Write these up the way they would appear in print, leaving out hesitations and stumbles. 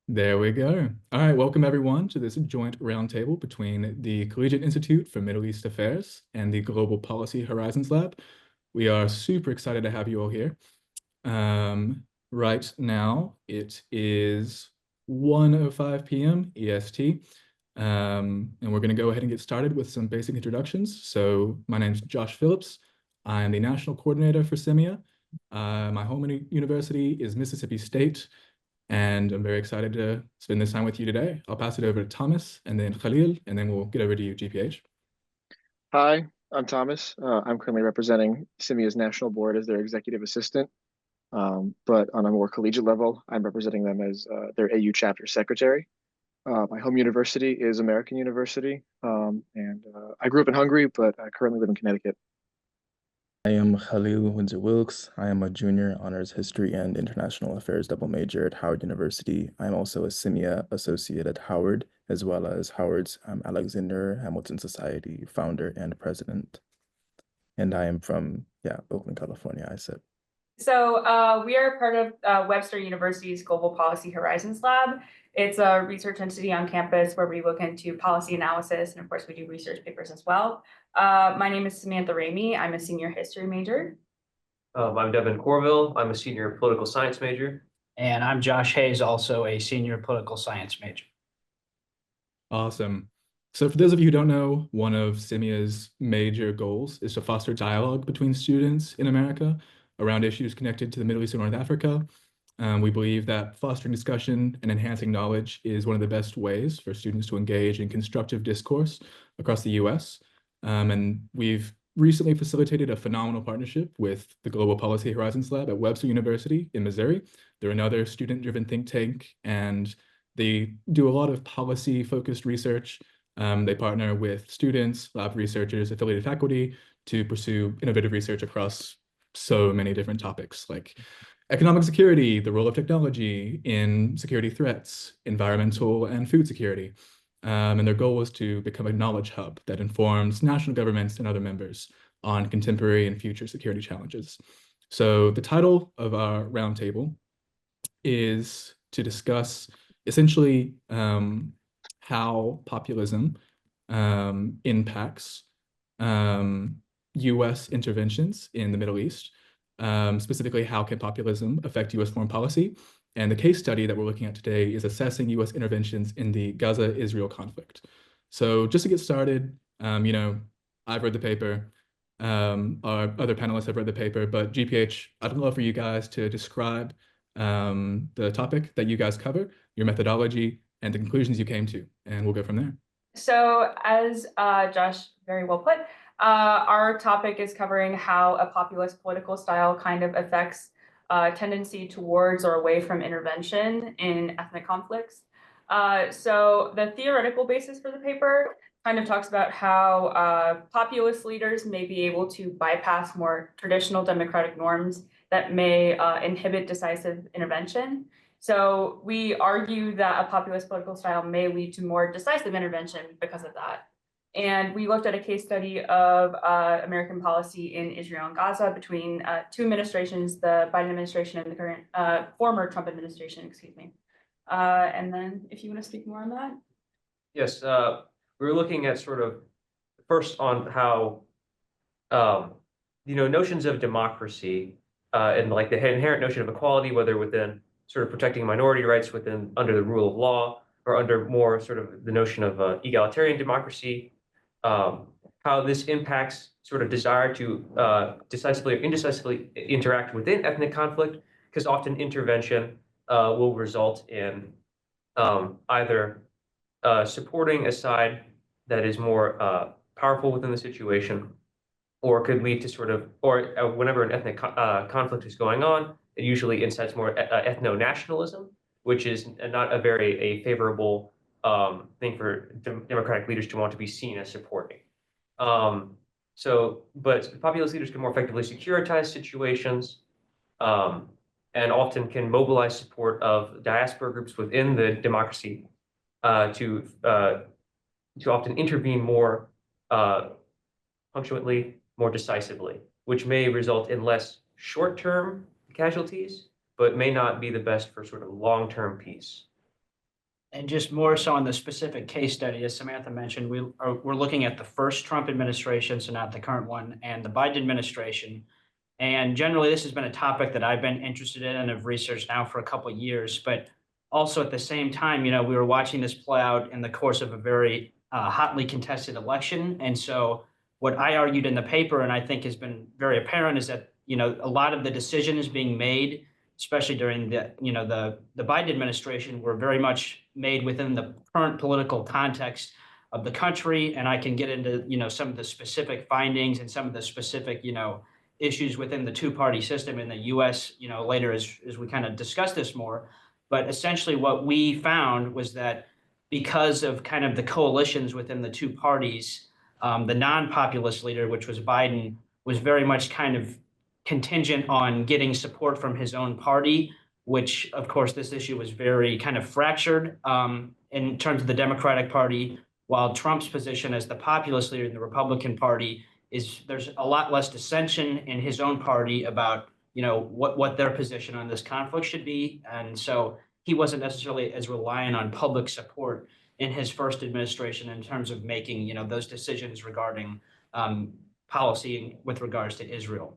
There we go. All right, welcome everyone to this joint roundtable between the Collegiate Institute for Middle East Affairs and the Global Policy Horizons Lab. We are super excited to have you all here. Right now, it is 1:05 p.m. EST, and we're going to go ahead and get started with some basic introductions. So my name is Josh Phillips. I am the National Coordinator for SIMIA. My home university is Mississippi State, and I'm very excited to spend this time with you today. I'll pass it over to Thomas and then Khalil, and then we'll get over to you, GPH. Hi, I'm Thomas. I'm currently representing Simia's national board as their executive assistant. But on a more collegiate level, I'm representing them as their AU chapter secretary. My home university is American University, and I grew up in Hungary, but I currently live in Connecticut. I am Khalil Windsor-Wilkes. I am a junior honors history and international affairs double major at Howard University. I'm also a SIMIA associate at Howard, as well as Howard's Alexander Hamilton Society founder and president. And I am from, Oakland, California, I said. So we are part of Webster University's Global Policy Horizons Lab. It's a research entity on campus where we look into policy analysis, and of course we do research papers as well. My name is Samantha Ramey. I'm a senior history major. I'm Devin Corville. I'm a senior political science major. And I'm Josh Hayes, also a senior political science major. Awesome. So for those of you who don't know, one of SIMIA's major goals is to foster dialogue between students in America around issues connected to the Middle East and North Africa. We believe that fostering discussion and enhancing knowledge is one of the best ways for students to engage in constructive discourse across the US. And we've recently facilitated a phenomenal partnership with the Global Policy Horizons Lab at Webster University in Missouri. They're another student-driven think tank, and they do a lot of policy-focused research. They partner with students, lab researchers, affiliated faculty to pursue innovative research across so many different topics like economic security, the role of technology in security threats, environmental and food security. And their goal is to become a knowledge hub that informs national governments and other members on contemporary and future security challenges. So the title of our roundtable is to discuss essentially how populism impacts US interventions in the Middle East. Specifically, how can populism affect US foreign policy? And the case study that we're looking at today is assessing US interventions in the Gaza-Israel conflict. So just to get started, I've read the paper, our other panelists have read the paper, but GPH, I'd love for you guys to describe the topic that you guys cover, your methodology, and the conclusions you came to, and we'll go from there. So as Josh very well put, our topic is covering how a populist political style kind of affects tendency towards or away from intervention in ethnic conflicts. So the theoretical basis for the paper kind of talks about how populist leaders may be able to bypass more traditional democratic norms that may inhibit decisive intervention. So we argue that a populist political style may lead to more decisive intervention because of that. And we looked at a case study of American policy in Israel and Gaza between two administrations, the Biden administration and the current former Trump administration, excuse me. And then if you want to speak more on that. Yes, we were looking at sort of first on how, notions of democracy and like the inherent notion of equality, whether within sort of protecting minority rights under the rule of law or under more sort of the notion of egalitarian democracy, how this impacts sort of desire to decisively or indecisively interact within ethnic conflict, because often intervention will result in either supporting a side that is more powerful within the situation, or could lead to sort of, or whenever an ethnic conflict is going on, it usually incites more ethno-nationalism, which is not a very favorable thing for democratic leaders to want to be seen as supporting. But populist leaders can more effectively securitize situations and often can mobilize support of diaspora groups within the democracy to often intervene more punctuantly, more decisively, which may result in less short-term casualties, but may not be the best for sort of long-term peace. And just more so on the specific case study, as Samantha mentioned, we're looking at the first Trump administration, so not the current one, and the Biden administration. And generally, this has been a topic that I've been interested in and have researched now for a couple of years. But also at the same time, we were watching this play out in the course of a very hotly contested election. And so what I argued in the paper, and I think has been very apparent, is that, a lot of the decisions being made, especially during the Biden administration, were very much made within the current political context of the country. And I can get into, some of the specific findings and some of the specific, issues within the two-party system in the US, later as we kind of discuss this more. But essentially what we found was that because of kind of the coalitions within the two parties, the non-populist leader, which was Biden, was very much kind of contingent on getting support from his own party, which of course this issue was very kind of fractured in terms of the Democratic Party, while Trump's position as the populist leader in the Republican Party is there's a lot less dissension in his own party about what their position on this conflict should be. And so he wasn't necessarily as reliant on public support in his first administration in terms of making those decisions regarding policy with regards to Israel.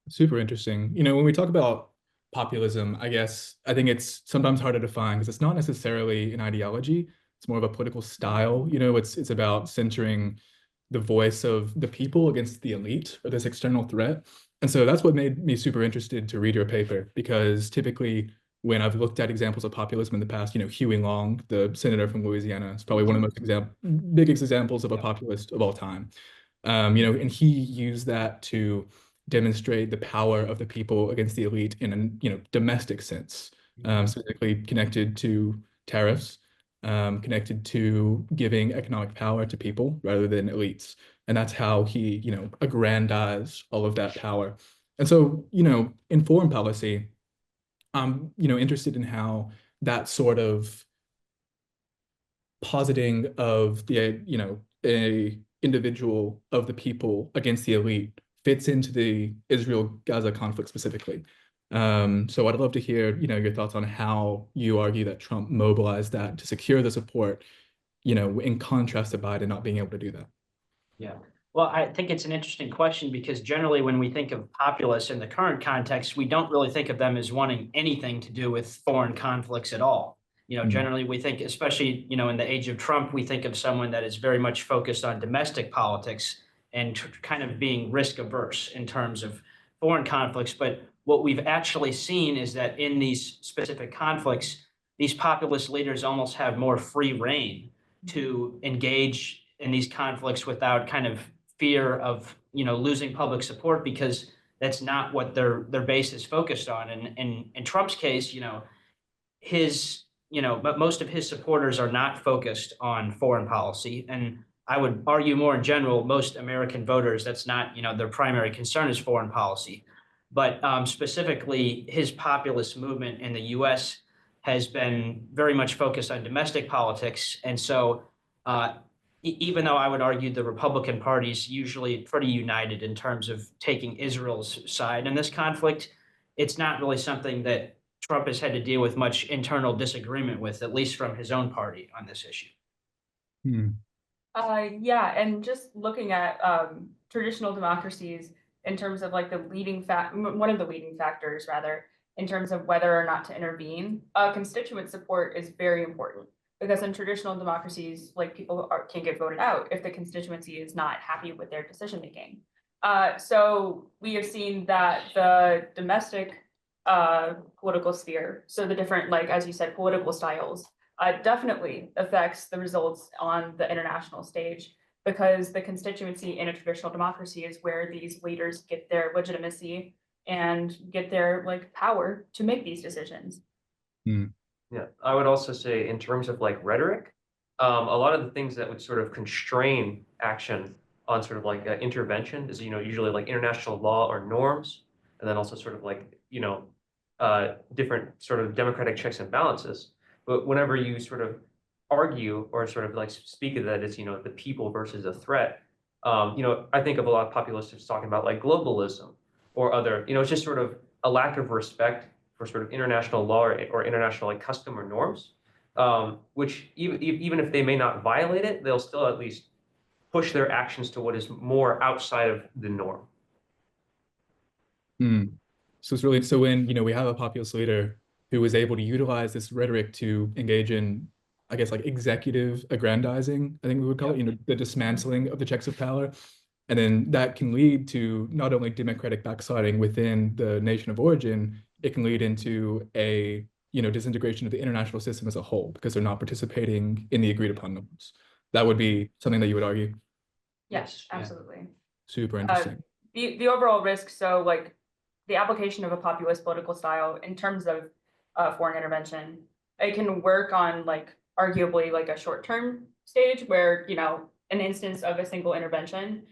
Super interesting. When we talk about populism, I think it's sometimes hard to define because it's not necessarily an ideology. It's more of a political style. It's about centering the voice of the people against the elite or this external threat. And so that's what made me super interested to read your paper, because typically when I've looked at examples of populism in the past, Huey Long, the senator from Louisiana, is probably one of the most biggest examples of a populist of all time. And he used that to demonstrate the power of the people against the elite in a domestic sense, specifically connected to tariffs, connected to giving economic power to people rather than elites. And that's how he, aggrandized all of that power. And so, in foreign policy, I'm, interested in how that sort of positing of the, a individual of the people against the elite fits into the Israel-Gaza conflict specifically. So I'd love to hear, your thoughts on how you argue that Trump mobilized that to secure the support, in contrast to Biden not being able to do that. Yeah. Well, I think it's an interesting question because generally when we think of populists in the current context, we don't really think of them as wanting anything to do with foreign conflicts at all. Generally we think, especially, in the age of Trump, we think of someone that is very much focused on domestic politics and kind of being risk averse in terms of foreign conflicts. But what we've actually seen is that in these specific conflicts, these populist leaders almost have more free rein to engage in these conflicts without kind of fear of losing public support, because that's not what their base is focused on. And in Trump's case, but most of his supporters are not focused on foreign policy. And I would argue more in general, most American voters, that's not, their primary concern is foreign policy. But specifically, his populist movement in the US has been very much focused on domestic politics. And so even though I would argue the Republican Party is usually pretty united in terms of taking Israel's side in this conflict, it's not really something that Trump has had to deal with much internal disagreement with, at least from his own party on this issue. Yeah, and just looking at traditional democracies in terms of like one of the leading factors rather, in terms of whether or not to intervene, constituent support is very important. Because in traditional democracies, like people can't get voted out if the constituency is not happy with their decision making. So we have seen that the domestic political sphere, so the different, like as you said, political styles, definitely affects the results on the international stage, because the constituency in a traditional democracy is where these leaders get their legitimacy and get their power to make these decisions. Yeah, I would also say in terms of rhetoric, a lot of the things that would sort of constrain action on sort of intervention is, usually international law or norms, and then also sort of different sort of democratic checks and balances. But whenever you sort of argue or sort of speak of that as, the people versus a threat, I think of a lot of populists talking about globalism or other, it's just sort of a lack of respect for sort of international law or international custom or norms. which even if they may not violate it, they'll still at least push their actions to what is more outside of the norm. So it's really, so when, we have a populist leader who is able to utilize this rhetoric to engage in, I guess, like executive aggrandizing, I think we would call it, the dismantling of the checks of power. And then that can lead to not only democratic backsliding within the nation of origin, it can lead into a, disintegration of the international system as a whole because they're not participating in the agreed upon norms. That would be something that you would argue. Yes, absolutely. Super interesting. The overall risk, so like the application of a populist political style in terms of foreign intervention, it can work on like arguably like a short-term stage where, an instance of a single intervention,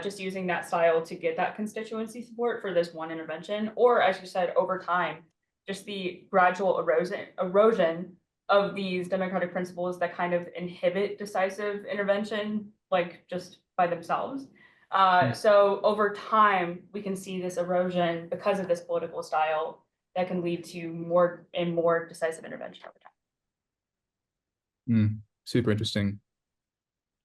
just using that style to get that constituency support for this one intervention, or as you said, over time, just the gradual erosion of these democratic principles that kind of inhibit decisive intervention, like just by themselves. So over time, we can see this erosion because of this political style that can lead to more and more decisive intervention over time. Super interesting.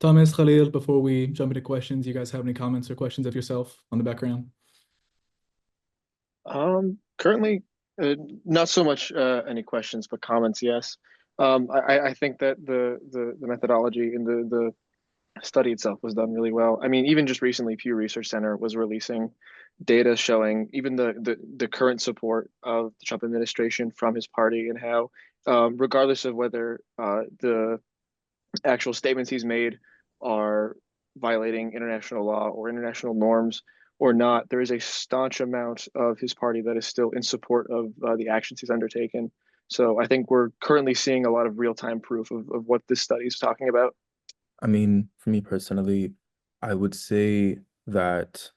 Thomas, Khalil, before we jump into questions, you guys have any comments or questions of yourself on the background? Currently, not so much any questions, but comments, yes. I think that the methodology in the study itself was done really well. I mean, even just recently, Pew Research Center was releasing data showing even the current support of the Trump administration from his party and how, regardless of whether the actual statements he's made are violating international law or international norms or not, there is a staunch amount of his party that is still in support of the actions he's undertaken. So I think we're currently seeing a lot of real-time proof of what this study is talking about. I mean, for me personally, I would say that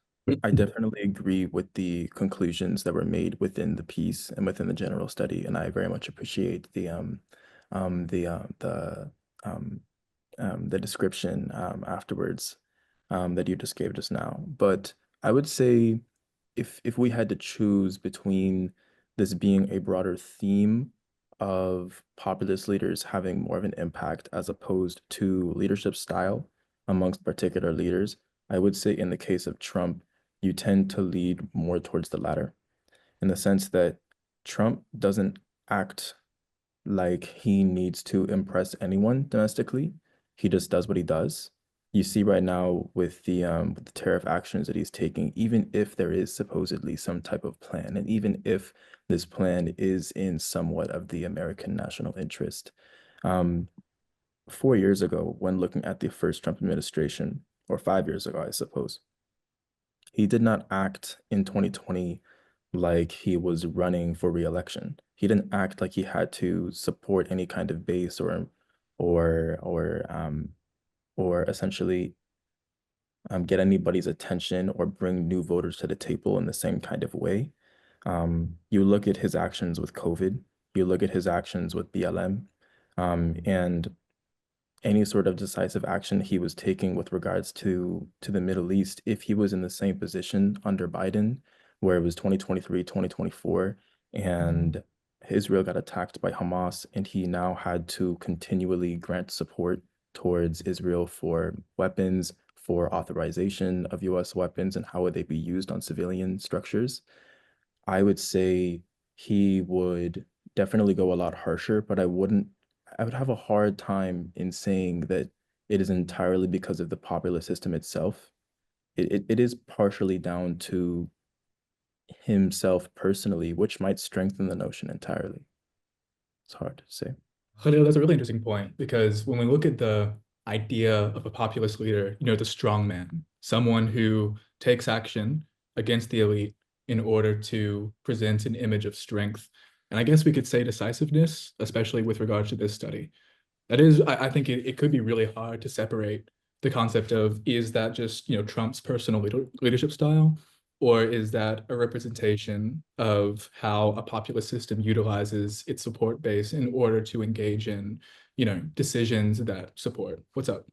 I definitely agree with the conclusions that were made within the piece and within the general study, and I very much appreciate the description afterwards that you just gave just now. But I would say if we had to choose between this being a broader theme of populist leaders having more of an impact as opposed to leadership style amongst particular leaders, I would say in the case of Trump, you tend to lead more towards the latter, in the sense that Trump doesn't act like he needs to impress anyone domestically. He just does what he does. You see right now with the tariff actions that he's taking, even if there is supposedly some type of plan, and even if this plan is in somewhat of the American national interest. 4 years ago, when looking at the first Trump administration, or 5 years ago, I suppose, he did not act in 2020 like he was running for re-election. He didn't act like he had to support any kind of base or essentially get anybody's attention or bring new voters to the table in the same kind of way. You look at his actions with COVID, you look at his actions with BLM, and any sort of decisive action he was taking with regards to the Middle East, if he was in the same position under Biden, where it was 2023, 2024, and Israel got attacked by Hamas, and he now had to continually grant support towards Israel for weapons, for authorization of US weapons, and how would they be used on civilian structures. I would say he would definitely go a lot harsher, but I would have a hard time in saying that it is entirely because of the popular system itself. It is partially down to himself personally, which might strengthen the notion entirely. It's hard to say. Khalil, that's a really interesting point because when we look at the idea of a populist leader, the strong man, someone who takes action against the elite in order to present an image of strength. And I guess we could say decisiveness, especially with regards to this study. That is, I think it could be really hard to separate the concept of, is that just, Trump's personal leadership style, or is that a representation of how a populist system utilizes its support base in order to engage in, decisions that support? What's up?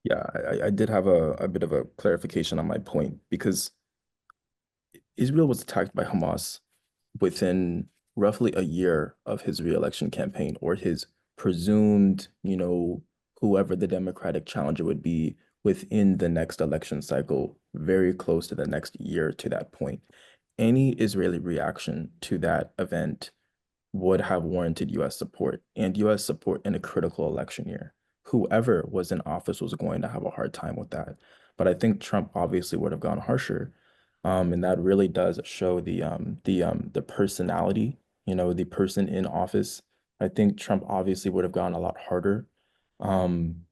Yeah, I did have a bit of a clarification on my point, because Israel was attacked by Hamas within roughly a year of his re-election campaign, or his presumed, whoever the Democratic challenger would be within the next election cycle, very close to the next year to that point. Any Israeli reaction to that event would have warranted US support, and US support in a critical election year. Whoever was in office was going to have a hard time with that. But I think Trump obviously would have gone harsher. And that really does show the personality, the person in office. I think Trump obviously would have gone a lot harder. Um,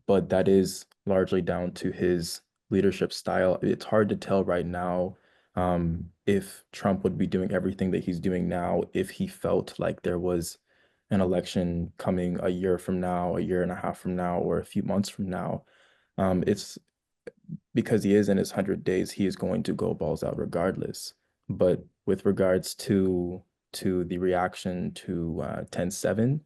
but that is largely down to his leadership style. It's hard to tell right now if Trump would be doing everything that he's doing now if he felt like there was an election coming a year from now, a year and a half from now, or a few months from now. It's because he is in his 100 days, he is going to go balls out regardless. But with regards to the reaction to 10-7,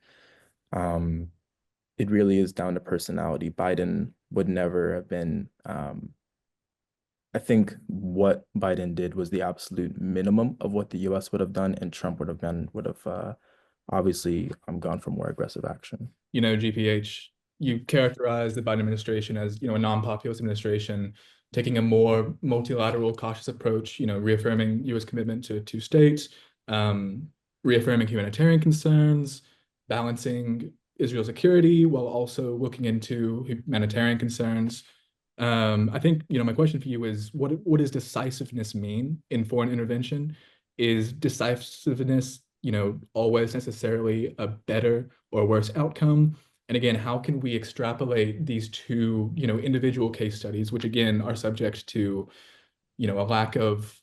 it really is down to personality. Biden would never have been, I think what Biden did was the absolute minimum of what the US would have done, and Trump would have obviously gone for more aggressive action. GPH, you characterize the Biden administration as, a non-populist administration, taking a more multilateral, cautious approach, reaffirming US commitment to two states, reaffirming humanitarian concerns, balancing Israel's security while also looking into humanitarian concerns. I think, my question for you is, what does decisiveness mean in foreign intervention? Is decisiveness, always necessarily a better or worse outcome? And again, how can we extrapolate these two, individual case studies, which again are subject to, a lack of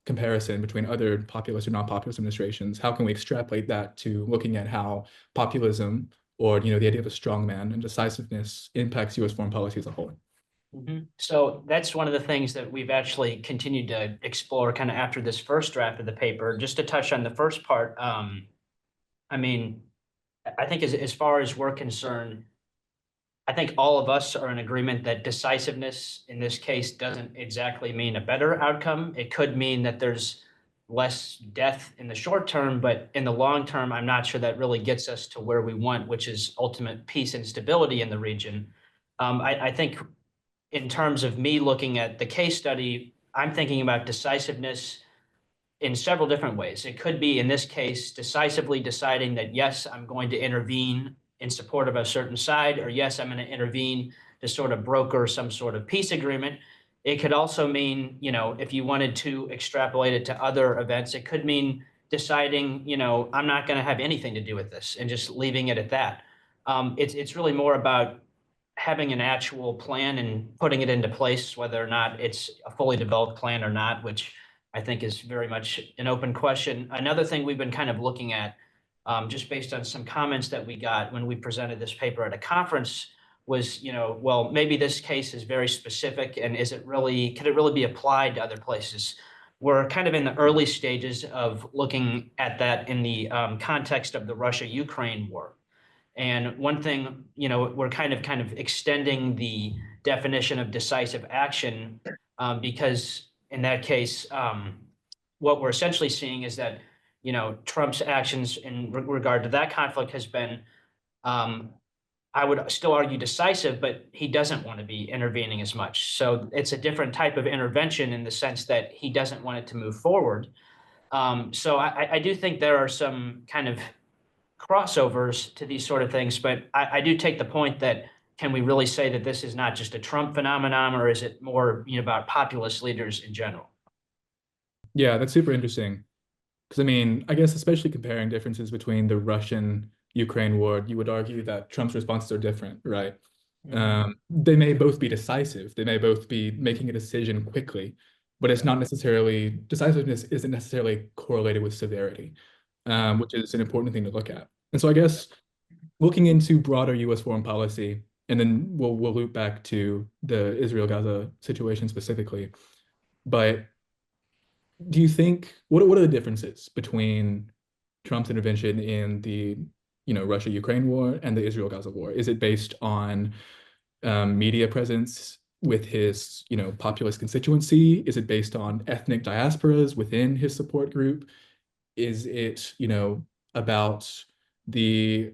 comparison between other populist or non-populist administrations? How can we extrapolate that to looking at how populism or, the idea of a strongman and decisiveness impacts US foreign policy as a whole? So that's one of the things that we've actually continued to explore kind of after this first draft of the paper. Just to touch on the first part, I mean, I think as far as we're concerned, I think all of us are in agreement that decisiveness in this case doesn't exactly mean a better outcome. It could mean that there's less death in the short term, but in the long term, I'm not sure that really gets us to where we want, which is ultimate peace and stability in the region. I think in terms of me looking at the case study, I'm thinking about decisiveness in several different ways. It could be, in this case, decisively deciding that, yes, I'm going to intervene in support of a certain side, or yes, I'm going to intervene to sort of broker some sort of peace agreement. It could also mean, if you wanted to extrapolate it to other events, it could mean deciding, I'm not going to have anything to do with this and just leaving it at that. It's really more about having an actual plan and putting it into place, whether or not it's a fully developed plan or not, which I think is very much an open question. Another thing we've been kind of looking at, just based on some comments that we got when we presented this paper at a conference, was, well, maybe this case is very specific, and could it really be applied to other places? We're kind of in the early stages of looking at that in the context of the Russia-Ukraine war. And one thing, we're kind of extending the definition of decisive action, because in that case, what we're essentially seeing is that, Trump's actions in regard to that conflict has been, I would still argue, decisive, but he doesn't want to be intervening as much. So it's a different type of intervention in the sense that he doesn't want it to move forward. So I do think there are some kind of crossovers to these sort of things, but I do take the point that, can we really say that this is not just a Trump phenomenon, or is it more, about populist leaders in general? Yeah, that's super interesting. Because I guess especially comparing differences between the Russian-Ukraine war, you would argue that Trump's responses are different, right? They may both be decisive. They may both be making a decision quickly, but it's not necessarily, decisiveness isn't necessarily correlated with severity, which is an important thing to look at. And so I guess looking into broader US foreign policy, and then we'll loop back to the Israel-Gaza situation specifically. But do you think, what are the differences between Trump's intervention in the Russia-Ukraine war and the Israel-Gaza war? Is it based on media presence with his populist constituency? Is it based on ethnic diasporas within his support group? Is it about the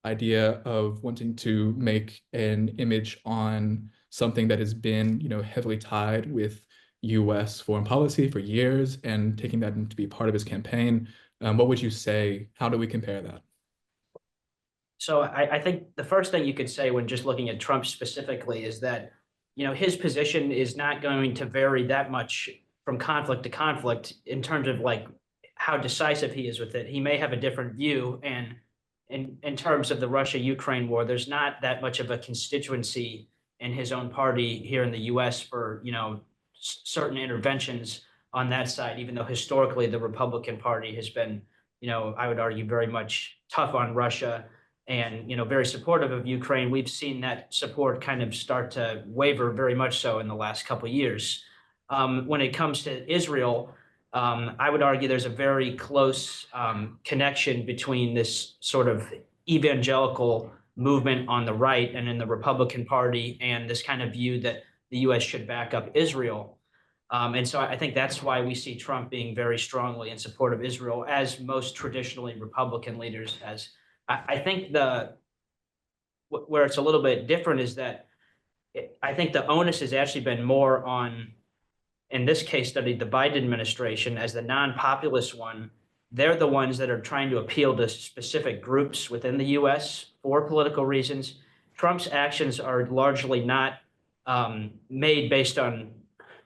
idea of wanting to make an image on something that has been, heavily tied with US foreign policy for years and taking that to be part of his campaign. What would you say? How do we compare that? So I think the first thing you could say when just looking at Trump specifically is that, his position is not going to vary that much from conflict to conflict in terms of like how decisive he is with it. He may have a different view, and in terms of the Russia-Ukraine war, there's not that much of a constituency in his own party here in the US for, certain interventions on that side, even though historically the Republican Party has been, I would argue very much tough on Russia and very supportive of Ukraine. We've seen that support kind of start to waver very much so in the last couple of years. When it comes to Israel, I would argue there's a very close connection between this sort of evangelical movement on the right and in the Republican Party and this kind of view that the U.S. should back up Israel. And so I think that's why we see Trump being very strongly in support of Israel, as most traditionally Republican leaders has. I think where it's a little bit different is that I think the onus has actually been more on, in this case study, the Biden administration as the non-populist one. They're the ones that are trying to appeal to specific groups within the U.S. for political reasons. Trump's actions are largely not made based on,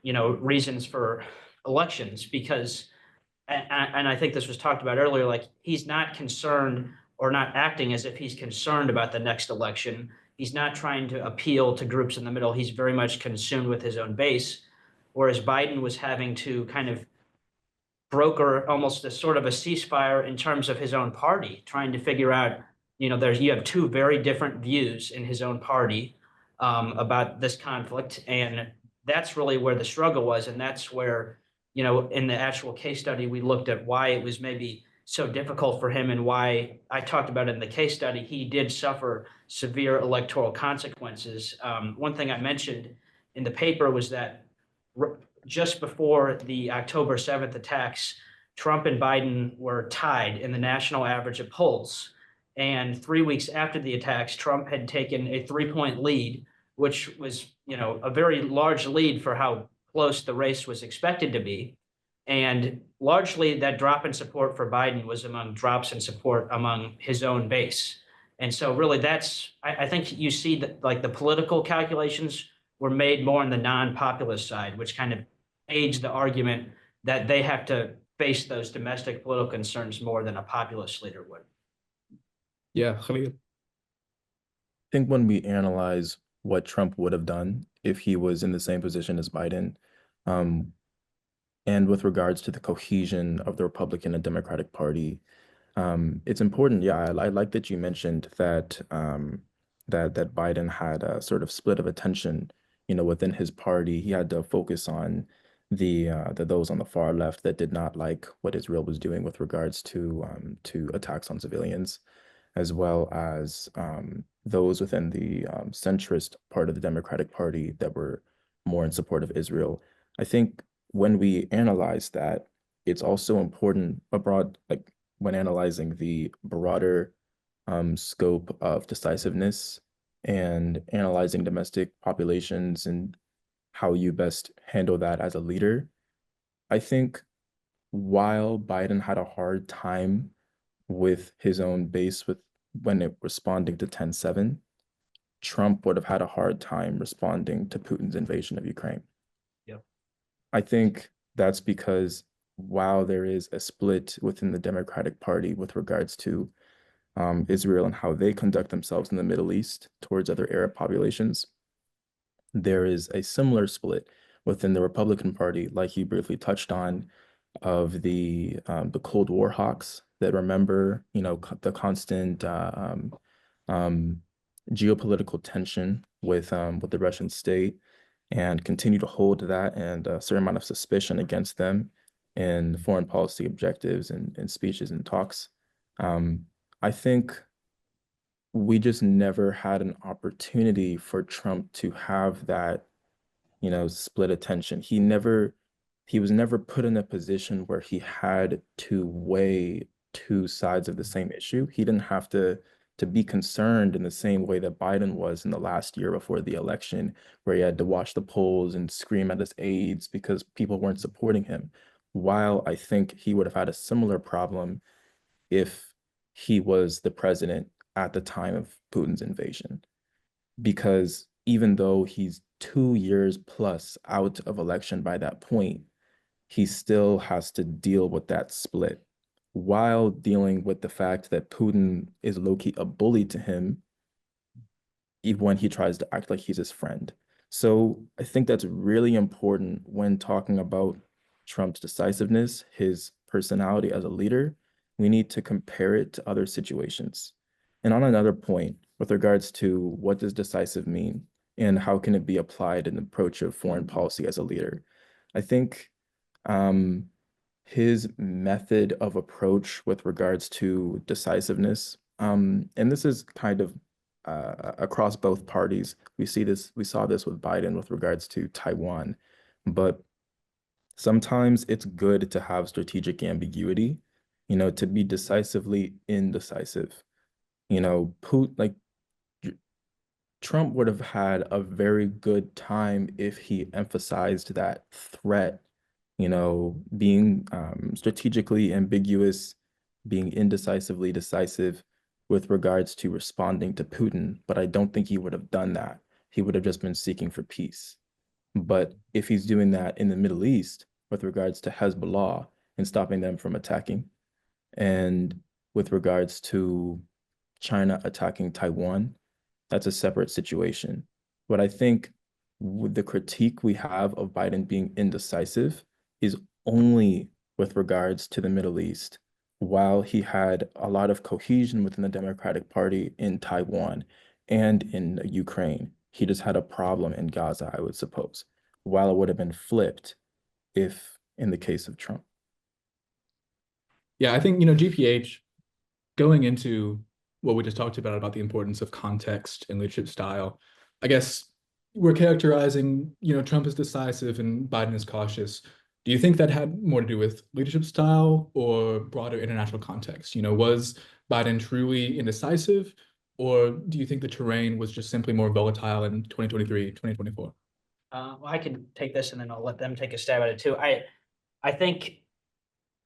reasons for elections, because, and I think this was talked about earlier, like he's not concerned or not acting as if he's concerned about the next election. He's not trying to appeal to groups in the middle. He's very much consumed with his own base, whereas Biden was having to kind of broker almost a sort of a ceasefire in terms of his own party, trying to figure out, you have two very different views in his own party about this conflict. And that's really where the struggle was. And that's where, in the actual case study, we looked at why it was maybe so difficult for him and why I talked about it in the case study. He did suffer severe electoral consequences. One thing I mentioned in the paper was that just before the October 7th attacks, Trump and Biden were tied in the national average of polls. And 3 weeks after the attacks, Trump had taken a 3-point lead, which was, a very large lead for how close the race was expected to be. And largely that drop in support for Biden was among drops in support among his own base. And so really I think you see that like the political calculations were made more on the non-populist side, which kind of aids the argument that they have to face those domestic political concerns more than a populist leader would. Yeah, Khalil. I think when we analyze what Trump would have done if he was in the same position as Biden, and with regards to the cohesion of the Republican and Democratic Party, it's important. Yeah, I like that you mentioned that that Biden had a sort of split of attention, within his party. He had to focus on the those on the far left that did not like what Israel was doing with regards to attacks on civilians, as well as those within the centrist part of the Democratic Party that were more in support of Israel. I think when we analyze that, it's also important abroad, like when analyzing the broader scope of decisiveness and analyzing domestic populations and how you best handle that as a leader. I think while Biden had a hard time with his own base responding to 10/7, Trump would have had a hard time responding to Putin's invasion of Ukraine. I think that's because while there is a split within the Democratic Party with regards to Israel and how they conduct themselves in the Middle East towards other Arab populations, there is a similar split within the Republican Party, like you briefly touched on, of the Cold War hawks that remember, the constant geopolitical tension with the Russian state, and continue to hold that and a certain amount of suspicion against them in foreign policy objectives and speeches and talks. I think we just never had an opportunity for Trump to have that, split attention. He was never put in a position where he had to weigh two sides of the same issue. He didn't have to to be concerned in the same way that Biden was in the last year before the election, where he had to watch the polls and scream at his aides because people weren't supporting him. While I think he would have had a similar problem if he was the president at the time of Putin's invasion, because even though he's 2 years plus out of election by that point, he still has to deal with that split while dealing with the fact that Putin is low-key a bully to him even when he tries to act like he's his friend. So I think that's really important when talking about Trump's decisiveness, his personality as a leader. We need to compare it to other situations. And on another point, with regards to what does decisive mean and how can it be applied in the approach of foreign policy as a leader, I think his method of approach with regards to decisiveness, and this is kind of across both parties. We saw this with Biden with regards to Taiwan, but sometimes it's good to have strategic ambiguity, to be decisively indecisive. Trump would have had a very good time if he emphasized that threat, being strategically ambiguous, being indecisively decisive with regards to responding to Putin. But I don't think he would have done that. He would have just been seeking for peace. But if he's doing that in the Middle East with regards to Hezbollah and stopping them from attacking, and with regards to China attacking Taiwan, that's a separate situation. But I think with the critique we have of Biden being indecisive is only with regards to the Middle East, while he had a lot of cohesion within the Democratic Party in Taiwan and in Ukraine. He just had a problem in Gaza, I would suppose, while it would have been flipped if in the case of Trump. Yeah, I think, GPH, going into what we just talked about the importance of context and leadership style, I guess we're characterizing, Trump is decisive and Biden is cautious. Do you think that had more to do with leadership style or broader international context? Was Biden truly indecisive, or do you think the terrain was just simply more volatile in 2023, 2024? Well, I can take this and then I'll let them take a stab at it too. I think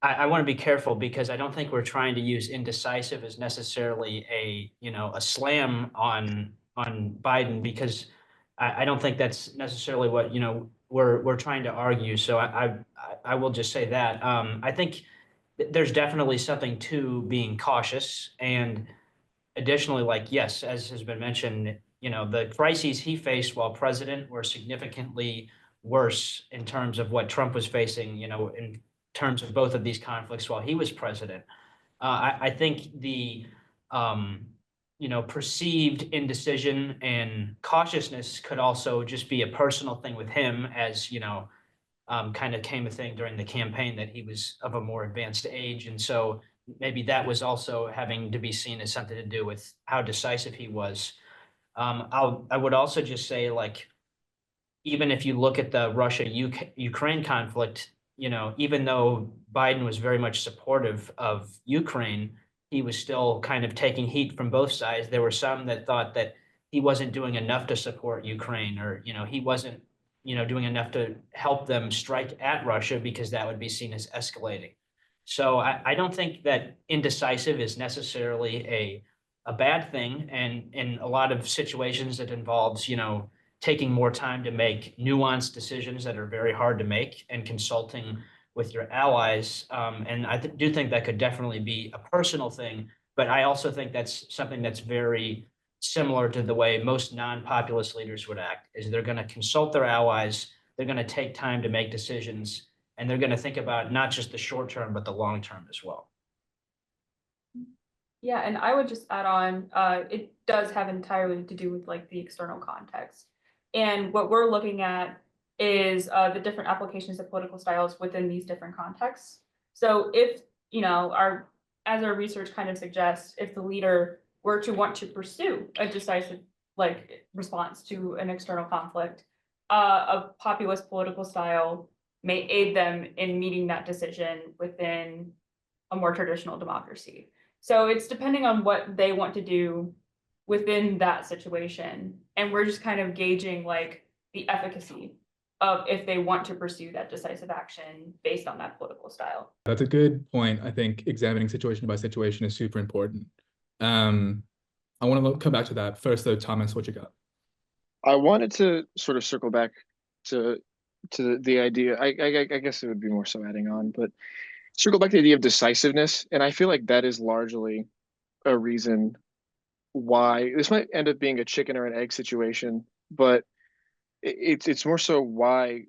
I want to be careful because I don't think we're trying to use indecisive as necessarily a slam on Biden, because I don't think that's necessarily what we're trying to argue. So I will just say that I think there's definitely something to being cautious, and additionally, like, yes, as has been mentioned, the crises he faced while president were significantly worse in terms of what Trump was facing, in terms of both of these conflicts while he was president. I think the perceived indecision and cautiousness could also just be a personal thing with him, as kind of came a thing during the campaign that he was of a more advanced age, and so maybe that was also having to be seen as something to do with how decisive he was. I would also just say, like, even if you look at the Russia-Ukraine conflict, even though Biden was very much supportive of Ukraine, he was still kind of taking heat from both sides. There were some that thought that he wasn't doing enough to support Ukraine, or, he wasn't, doing enough to help them strike at Russia because that would be seen as escalating. So I don't think that indecisive is necessarily a bad thing. And in a lot of situations, it involves, taking more time to make nuanced decisions that are very hard to make and consulting with your allies. And I do think that could definitely be a personal thing, but I also think that's something that's very similar to the way most non-populist leaders would act, is they're going to consult their allies, they're going to take time to make decisions, and they're going to think about not just the short term, but the long term as well. Yeah, and I would just add on, it does have entirely to do with like the external context. And what we're looking at is the different applications of political styles within these different contexts. So if, as our research kind of suggests, if the leader were to want to pursue a decisive response to an external conflict, a populist political style may aid them in meeting that decision within a more traditional democracy. So it's depending on what they want to do within that situation. And we're just kind of gauging like the efficacy of if they want to pursue that decisive action based on that political style. That's a good point. I think examining situation by situation is super important. I want to come back to that. First, though, Thomas, what you got? I wanted to sort of circle back to the idea. I guess it would be more so adding on, but circle back to the idea of decisiveness, and I feel like that is largely a reason why this might end up being a chicken or an egg situation, but it's more so why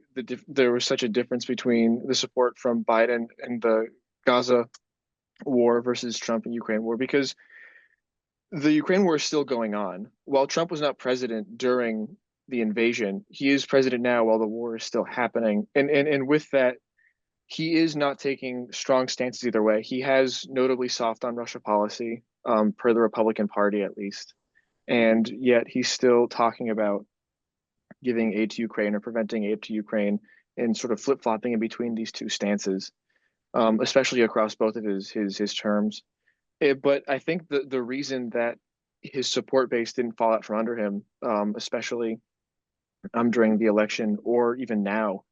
there was such a difference between the support from Biden and the Gaza war versus Trump and Ukraine war, because the Ukraine war is still going on. While Trump was not president during the invasion, he is president now while the war is still happening. And with that, he is not taking strong stances either way. He has notably soft on Russia policy, per the Republican Party at least. And yet he's still talking about giving aid to Ukraine or preventing aid to Ukraine and sort of flip-flopping in between these two stances, especially across both of his terms. But I think the reason that his support base didn't fall out from under him, especially during the election or even now,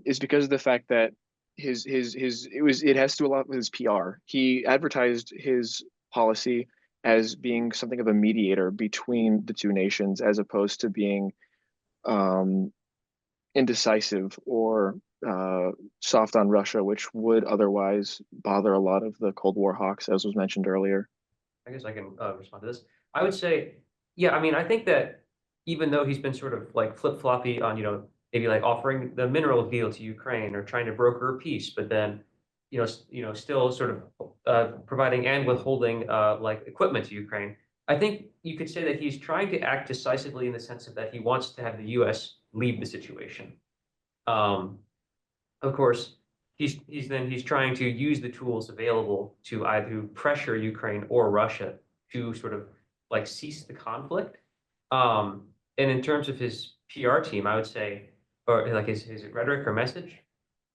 is because of the fact that it has to do a lot with his PR. He advertised his policy as being something of a mediator between the two nations, as opposed to being indecisive or soft on Russia, which would otherwise bother a lot of the Cold War hawks, as was mentioned earlier. I guess I can respond to this. I would say, yeah, I mean, I think that even though he's been sort of like flip-floppy on, maybe like offering the mineral deal to Ukraine or trying to broker a peace, but then, still sort of providing and withholding like equipment to Ukraine. I think you could say that he's trying to act decisively in the sense of that he wants to have the U.S. leave the situation. Of course, he's trying to use the tools available to either pressure Ukraine or Russia to sort of like cease the conflict. And in terms of his PR team, I would say, or like his rhetoric or message,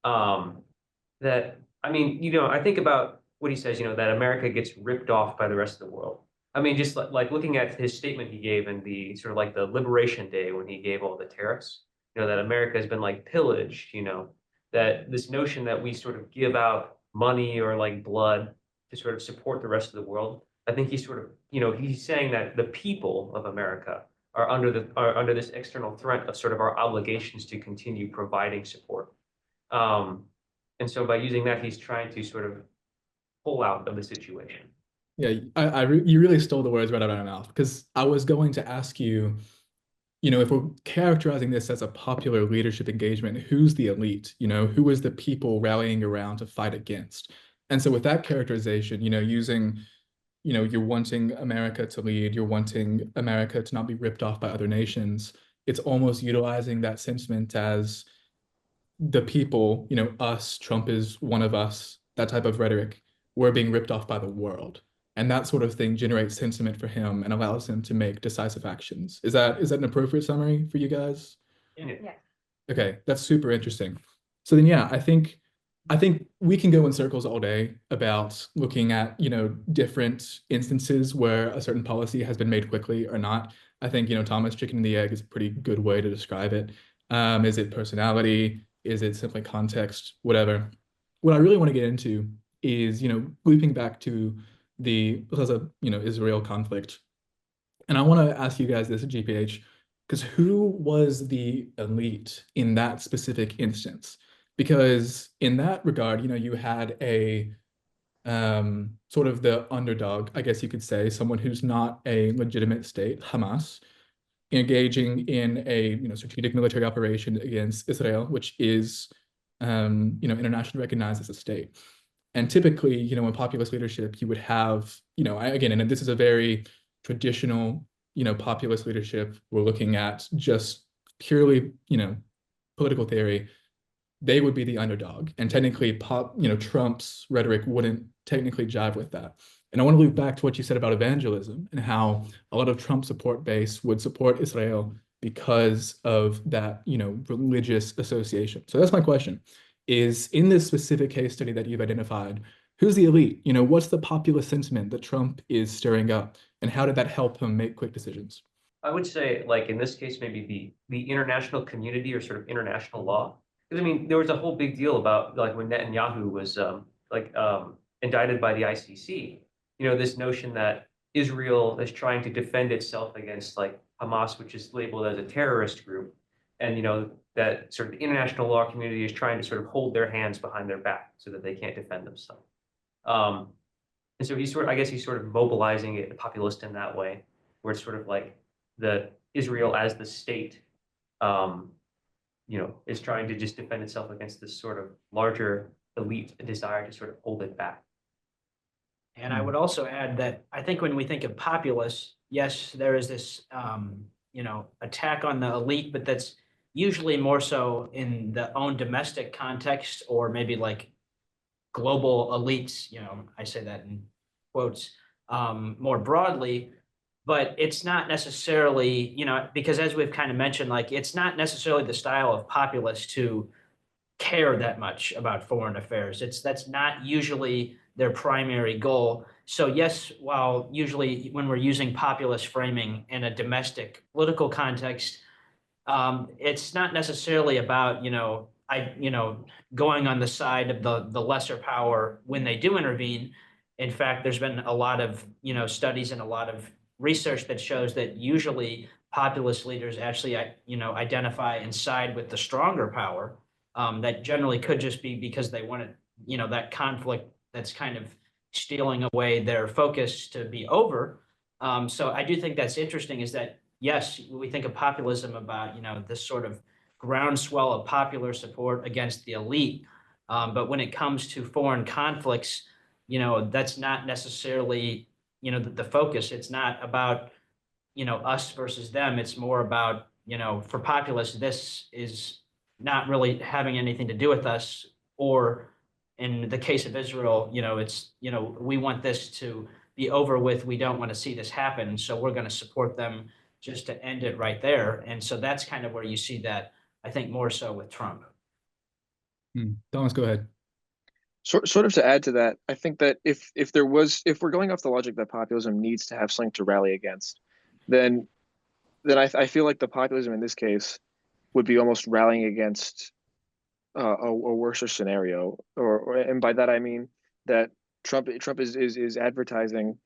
that I mean, I think about what he says, that America gets ripped off by the rest of the world. I mean, just like looking at his statement he gave in the sort of like the Liberation Day when he gave all the tariffs, that America has been like pillaged, that this notion that we sort of give out money or like blood to sort of support the rest of the world. I think he's sort of, he's saying that the people of America are under this external threat of sort of our obligations to continue providing support. And so by using that, he's trying to sort of pull out of the situation. Yeah, you really stole the words right out of my mouth, because I was going to ask you, if we're characterizing this as a popular leadership engagement, who's the elite? Who is the people rallying around to fight against? And so with that characterization, using, you're wanting America to lead, you're wanting America to not be ripped off by other nations. It's almost utilizing that sentiment as the people, us, Trump is one of us, that type of rhetoric, we're being ripped off by the world. And that sort of thing generates sentiment for him and allows him to make decisive actions. Is that an appropriate summary for you guys? Yeah. Okay, that's super interesting. So then, yeah, I think we can go in circles all day about looking at, different instances where a certain policy has been made quickly or not. I think, Thomas, chicken and the egg is a pretty good way to describe it. Is it personality? Is it simply context? Whatever. What I really want to get into is, looping back to the Israel conflict. And I want to ask you guys this at GPH, because who was the elite in that specific instance? Because in that regard, you had a sort of the underdog, I guess you could say, someone who's not a legitimate state, Hamas, engaging in a strategic military operation against Israel, which is internationally recognized as a state. And typically, in populist leadership, you would have, again, and this is a very traditional, populist leadership. We're looking at just purely, political theory. They would be the underdog, and technically, Trump's rhetoric wouldn't technically jive with that. And I want to loop back to what you said about evangelism and how a lot of Trump's support base would support Israel because of that, religious association. So that's my question. Is in this specific case study that you've identified, who's the elite? You know, what's the populist sentiment that Trump is stirring up, and how did that help him make quick decisions? I would say, like in this case, maybe the international community or sort of international law. Because I mean, there was a whole big deal about like when Netanyahu was indicted by the ICC. You know, this notion that Israel is trying to defend itself against like Hamas, which is labeled as a terrorist group, and you know that sort of the international law community is trying to sort of hold their hands behind their back so that they can't defend themselves. Um, and so I guess he's sort of mobilizing it, the populist in that way, where it's sort of like the Israel as the state, um, you know, is trying to just defend itself against this sort of larger elite desire to sort of hold it back. And I would also add that I think when we think of populace, yes, there is this, attack on the elite, but that's usually more so in the own domestic context or maybe like global elites, I say that in quotes, more broadly, but it's not necessarily, because as we've kind of mentioned, like it's not necessarily the style of populists to care that much about foreign affairs. That's not usually their primary goal. So yes, while usually when we're using populist framing in a domestic political context, it's not necessarily about, going on the side of the lesser power when they do intervene. In fact, there's been a lot of, studies and a lot of research that shows that usually populist leaders actually, identify and side with the stronger power. That generally could just be because they wanted, that conflict that's kind of stealing away their focus to be over. So I do think that's interesting is that, yes, we think of populism about, this sort of groundswell of popular support against the elite. But when it comes to foreign conflicts, that's not necessarily, the focus. It's not about, us versus them. It's more about, for populists, this is not really having anything to do with us. Or in the case of Israel, it's, we want this to be over with. We don't want to see this happen. So we're going to support them just to end it right there. And so that's kind of where you see that, I think, more so with Trump. Thomas, go ahead. Sort of to add to that, I think that if we're going off the logic that populism needs to have something to rally against, then I feel like the populism in this case would be almost rallying against a worse scenario, and by that I mean that Trump is advertising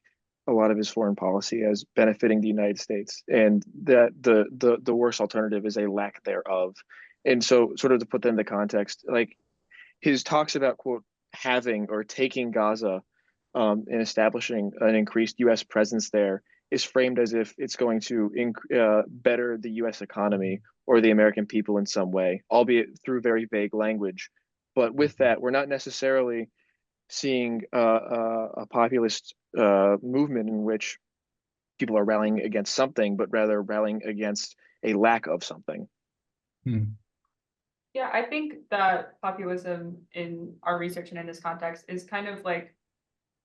a lot of his foreign policy as benefiting the United States, and that the worst alternative is a lack thereof. And so, sort of to put that into context, like his talks about quote having or taking Gaza and establishing an increased U.S. presence there is framed as if it's going to better the U.S. economy or the American people in some way, albeit through very vague language. But with that, we're not necessarily seeing a populist movement in which people are rallying against something, but rather rallying against a lack of something. Yeah, I think that populism in our research and in this context is kind of like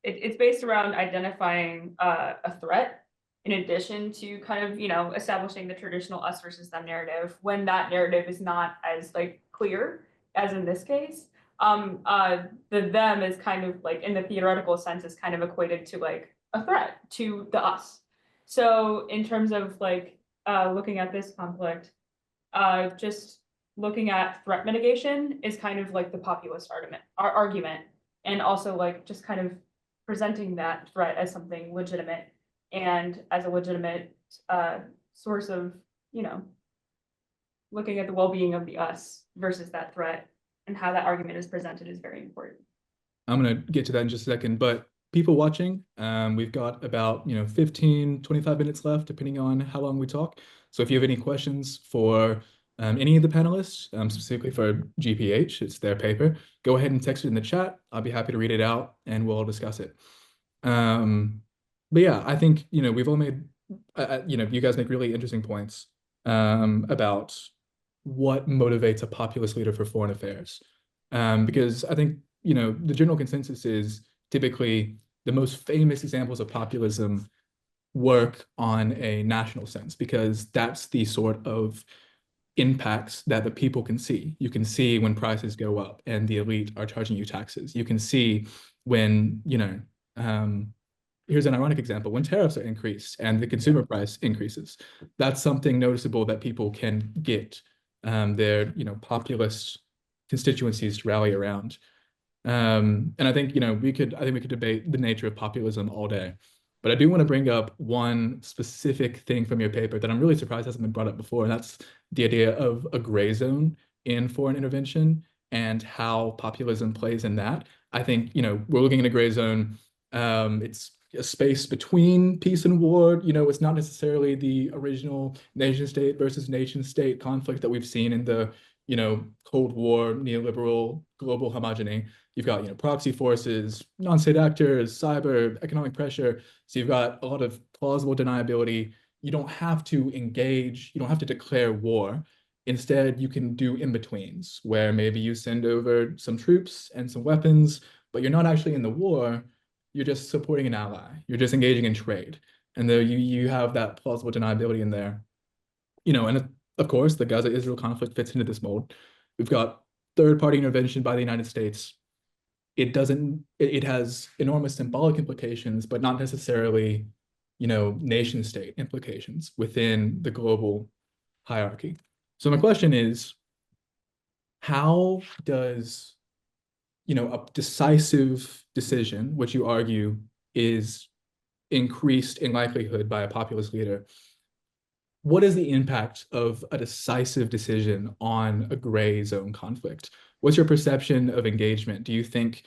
it's based around identifying a threat in addition to kind of establishing the traditional us versus them narrative when that narrative is not as like clear as in this case. The them is kind of like in the theoretical sense is kind of equated to like a threat to the us. So in terms of like looking at this conflict, just looking at threat mitigation is kind of like the populist argument, and also like just kind of presenting that threat as something legitimate and as a legitimate source of, looking at the well-being of the us versus that threat, and how that argument is presented is very important. I'm going to get to that in just a second, but people watching, we've got about 15, 25 minutes left, depending on how long we talk. So if you have any questions for any of the panelists, specifically for GPH, it's their paper, go ahead and text it in the chat. I'll be happy to read it out and we'll discuss it. But yeah, I think, we've all made, you guys make really interesting points about what motivates a populist leader for foreign affairs. Because I think, the general consensus is typically the most famous examples of populism work on a national sense, because that's the sort of impacts that the people can see. You can see when prices go up and the elite are charging you taxes. You can see when, here's an ironic example, when tariffs are increased and the consumer price increases, that's something noticeable that people can get their, populist constituencies to rally around. And I think, we could debate the nature of populism all day. But I do want to bring up one specific thing from your paper that I'm really surprised hasn't been brought up before, and that's the idea of a gray zone in foreign intervention and how populism plays in that. I think, we're looking at a gray zone. It's a space between peace and war. It's not necessarily the original nation state versus nation state conflict that we've seen in the, Cold War, neoliberal, global homogeny. You've got, proxy forces, non-state actors, cyber, economic pressure. So you've got a lot of plausible deniability. You don't have to engage. You don't have to declare war. Instead, you can do in-betweens where maybe you send over some troops and some weapons, but you're not actually in the war. You're just supporting an ally. You're just engaging in trade. And though you have that plausible deniability in there. And of course, the Gaza-Israel conflict fits into this mold. We've got third-party intervention by the United States. It has enormous symbolic implications, but not necessarily, nation state implications within the global hierarchy. So my question is, how does, a decisive decision, which you argue is increased in likelihood by a populist leader, what is the impact of a decisive decision on a gray zone conflict? What's your perception of engagement? Do you think,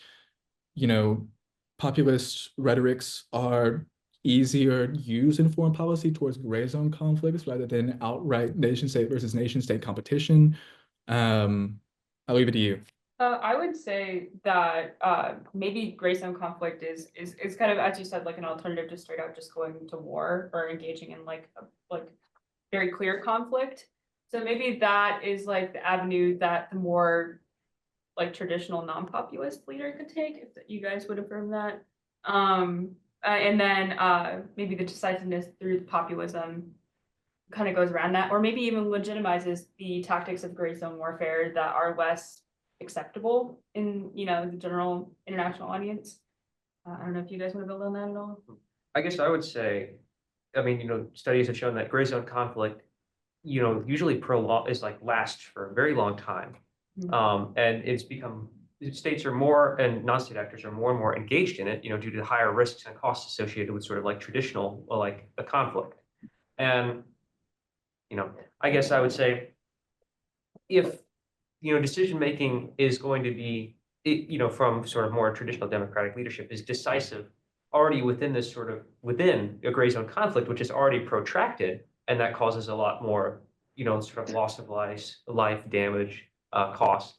populist rhetorics are easier used in foreign policy towards gray zone conflicts rather than outright nation state versus nation state competition? I'll leave it to you. I would say that maybe gray zone conflict is kind of, as you said, like an alternative to straight out just going to war or engaging in like very clear conflict. So maybe that is like the avenue that the more like traditional non-populist leader could take, if you guys would affirm that. And then maybe the decisiveness through populism kind of goes around that, or maybe even legitimizes the tactics of gray zone warfare that are less acceptable in the general international audience. I don't know if you guys want to build on that at all. I guess I would say, I mean, studies have shown that gray zone conflict, usually lasts for a very long time. And it's become, states are more, and non-state actors are more and more engaged in it, due to the higher risks and costs associated with sort of like traditional, like a conflict. And, I guess I would say if, decision-making is going to be, from sort of more traditional democratic leadership is decisive already within this sort of, within a gray zone conflict, which is already protracted, and that causes a lot more, sort of loss of life damage, cost.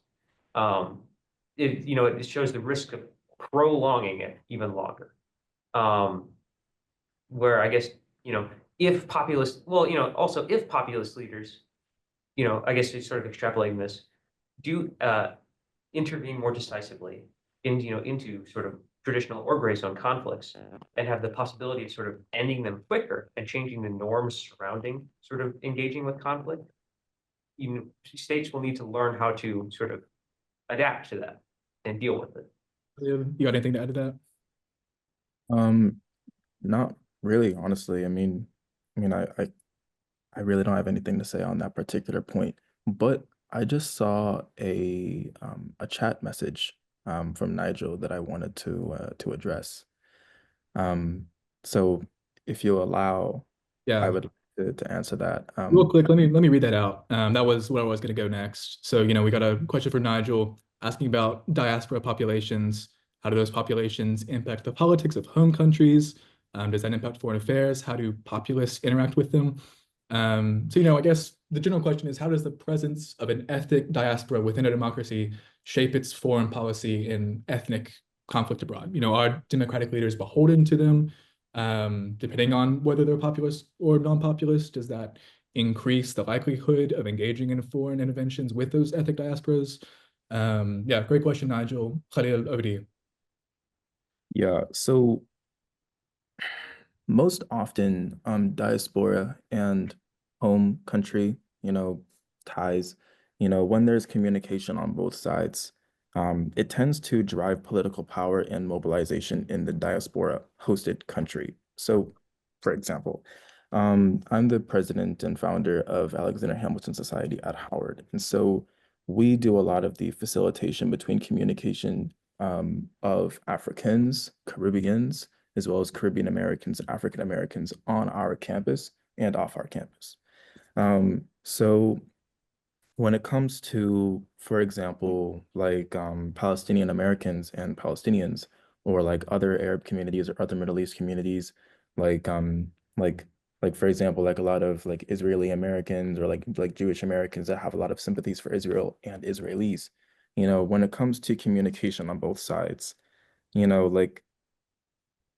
It shows the risk of prolonging it even longer. Where I guess, if populist, also if populist leaders, I guess it's sort of extrapolating this, do intervene more decisively into sort of traditional or gray zone conflicts and have the possibility of sort of ending them quicker and changing the norms surrounding sort of engaging with conflict, states will need to learn how to sort of adapt to that and deal with it. You got anything to add to that? Not really, honestly. I mean, I really don't have anything to say on that particular point, but I just saw a chat message from Nigel that I wanted to address. So if you'll allow, I would like to answer that. Real quick, let me read that out. That was where I was going to go next. So, we got a question for Nigel asking about diaspora populations. How do those populations impact the politics of home countries? Does that impact foreign affairs? How do populists interact with them? So, I guess the general question is, how does the presence of an ethnic diaspora within a democracy shape its foreign policy in ethnic conflict abroad? Are democratic leaders beholden to them? Depending on whether they're populist or non-populist, does that increase the likelihood of engaging in foreign interventions with those ethnic diasporas? Yeah, great question, Nigel. Khalil, over to you. Yeah, so most often diaspora and home country, ties, when there's communication on both sides, it tends to drive political power and mobilization in the diaspora hosted country. So, for example, I'm the president and founder of Alexander Hamilton Society at Howard. And so we do a lot of the facilitation between communication of Africans, Caribbeans, as well as Caribbean Americans and African Americans on our campus and off our campus. So when it comes to, for example, like Palestinian Americans and Palestinians, or like other Arab communities or other Middle East communities, like like for example, like a lot of like Israeli Americans or like Jewish Americans that have a lot of sympathies for Israel and Israelis, when it comes to communication on both sides, like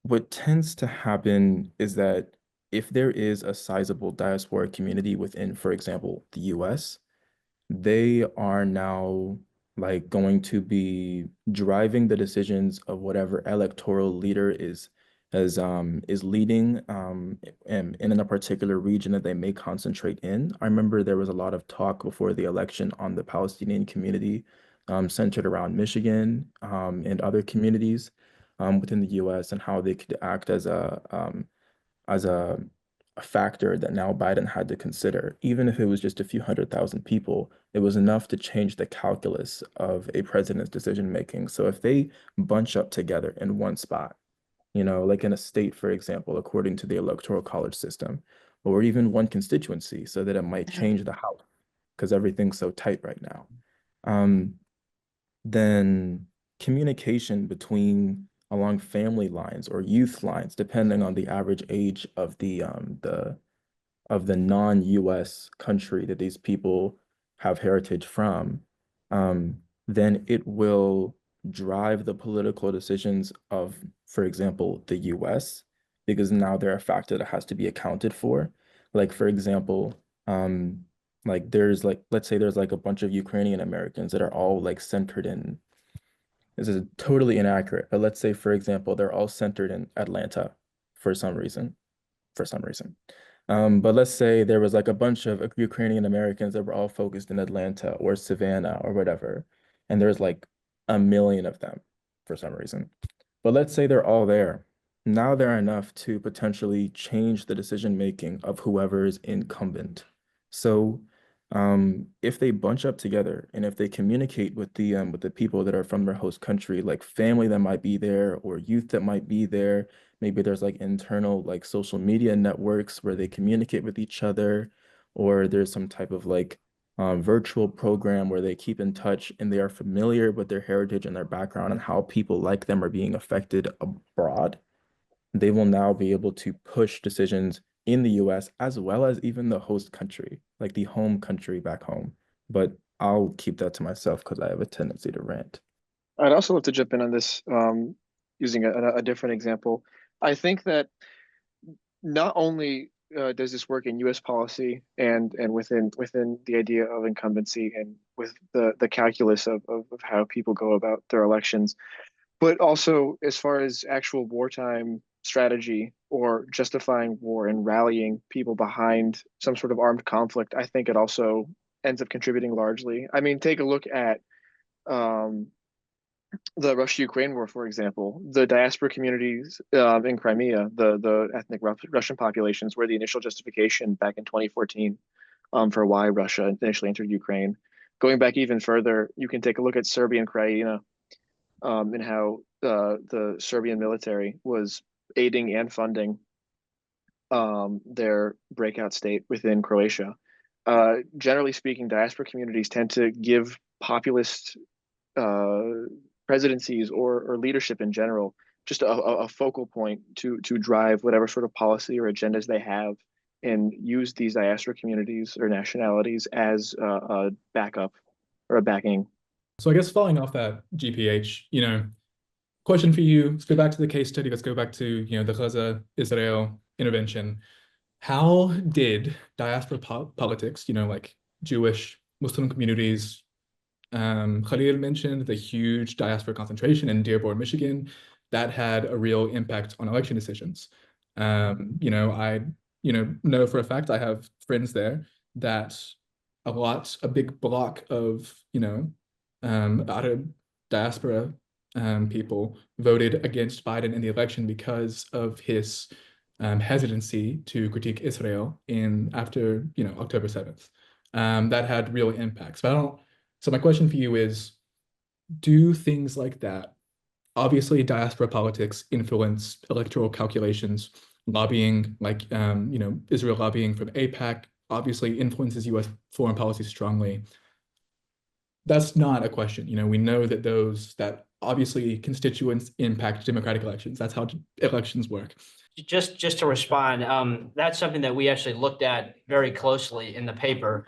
what tends to happen is that if there is a sizable diaspora community within, for example, the US, they are now like going to be driving the decisions of whatever electoral leader is leading in a particular region that they may concentrate in. I remember there was a lot of talk before the election on the Palestinian community centered around Michigan and other communities within the US and how they could act as a factor that now Biden had to consider. Even if it was just a few 100,000 people, it was enough to change the calculus of a president's decision making. So if they bunch up together in one spot, like in a state, for example, according to the electoral college system, or even one constituency, so that it might change the House because everything's so tight right now. Then communication between along family lines or youth lines, depending on the average age of the non-US country that these people have heritage from, then it will drive the political decisions of, for example, the US, because now they're a factor that has to be accounted for. Like, for example, like there's like, let's say there's like a bunch of Ukrainian Americans that are all like centered in, this is totally inaccurate, but let's say, for example, they're all centered in Atlanta for some reason, for some reason. But let's say there was like a bunch of Ukrainian Americans that were all focused in Atlanta or Savannah or whatever, and there's like a million of them for some reason. But let's say they're all there. Now they're enough to potentially change the decision making of whoever is incumbent. So if they bunch up together and if they communicate with the people that are from their host country, like family that might be there or youth that might be there, maybe there's like internal like social media networks where they communicate with each other, or there's some type of like virtual program where they keep in touch and they are familiar with their heritage and their background and how people like them are being affected abroad. They will now be able to push decisions in the US as well as even the host country, like the home country back home. But I'll keep that to myself because I have a tendency to rant. I'd also love to jump in on this using a different example. I think that not only does this work in U.S. policy and within the idea of incumbency and with the calculus of how people go about their elections, but also as far as actual wartime strategy or justifying war and rallying people behind some sort of armed conflict, I think it also ends up contributing largely. I mean, take a look at um, the Russia-Ukraine war, for example. The diaspora communities in Crimea, the ethnic Russian populations, were the initial justification back in 2014 for why Russia initially entered Ukraine. Going back even further, you can take a look at Serbia and Krajina and how the Serbian military was aiding and funding their breakout state within Croatia. Generally speaking, diaspora communities tend to give populist presidencies or leadership in general just a focal point to drive whatever sort of policy or agendas they have and use these diaspora communities or nationalities as a backup or a backing. So I guess following off that GPH, question for you, let's go back to the case study. Let's go back to, the Gaza-Israel intervention. How did diaspora politics, like Jewish, Muslim communities, Khalil mentioned the huge diaspora concentration in Dearborn, Michigan, that had a real impact on election decisions. I know for a fact I have friends there that a big block of, about diaspora people voted against Biden in the election because of his hesitancy to critique Israel after October 7th. That had real impacts. So my question for you is, do things like that, obviously diaspora politics influence electoral calculations, lobbying, like Israel lobbying from AIPAC obviously influences US foreign policy strongly. That's not a question. We know that obviously constituents impact democratic elections. That's how elections work. Just to respond, that's something that we actually looked at very closely in the paper.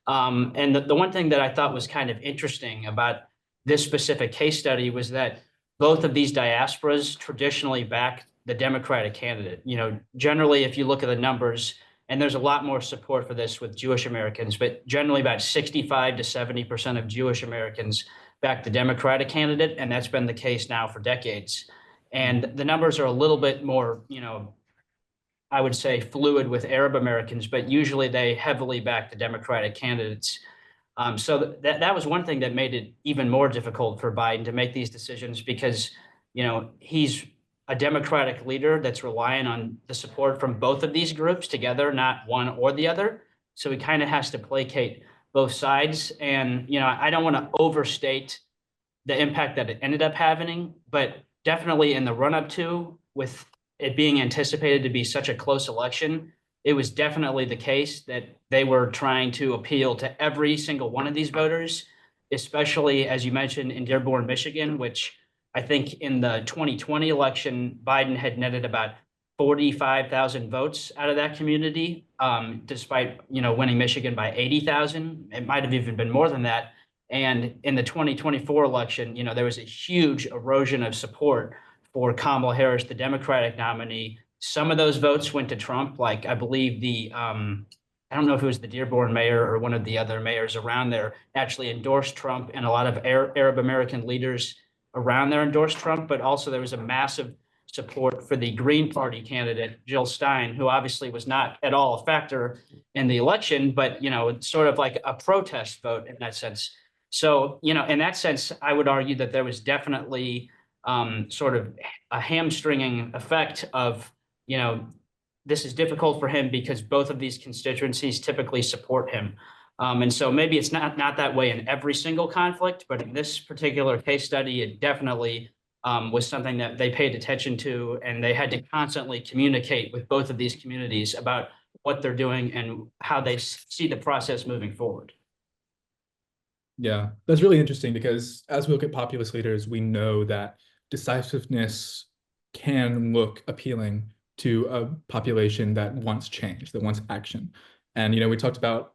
And the one thing that I thought was kind of interesting about this specific case study was that both of these diasporas traditionally back the Democratic candidate. Generally, if you look at the numbers, and there's a lot more support for this with Jewish Americans, but generally about 65 to 70% of Jewish Americans back the Democratic candidate, and that's been the case now for decades. And the numbers are a little bit more, I would say fluid with Arab Americans, but usually they heavily back the Democratic candidates. So that was one thing that made it even more difficult for Biden to make these decisions because, he's a Democratic leader that's relying on the support from both of these groups together, not one or the other. So he kind of has to placate both sides. And, I don't want to overstate the impact that it ended up having, but definitely in the run up to, with it being anticipated to be such a close election, it was definitely the case that they were trying to appeal to every single one of these voters, especially as you mentioned in Dearborn, Michigan, which I think in the 2020 election, Biden had netted about 45,000 votes out of that community, despite winning Michigan by 80,000. It might have even been more than that. And in the 2024 election, there was a huge erosion of support for Kamala Harris, the Democratic nominee. Some of those votes went to Trump, like I believe I don't know if it was the Dearborn mayor or one of the other mayors around there actually endorsed Trump, and a lot of Arab American leaders around there endorsed Trump, but also there was a massive support for the Green Party candidate, Jill Stein, who obviously was not at all a factor in the election, but, it's sort of like a protest vote in that sense. So, in that sense, I would argue that there was definitely sort of a hamstringing effect of, this is difficult for him because both of these constituencies typically support him. And so maybe it's not that way in every single conflict, but in this particular case study, it definitely was something that they paid attention to, and they had to constantly communicate with both of these communities about what they're doing and how they see the process moving forward. Yeah, that's really interesting because as we look at populist leaders, we know that decisiveness can look appealing to a population that wants change, that wants action. And we talked about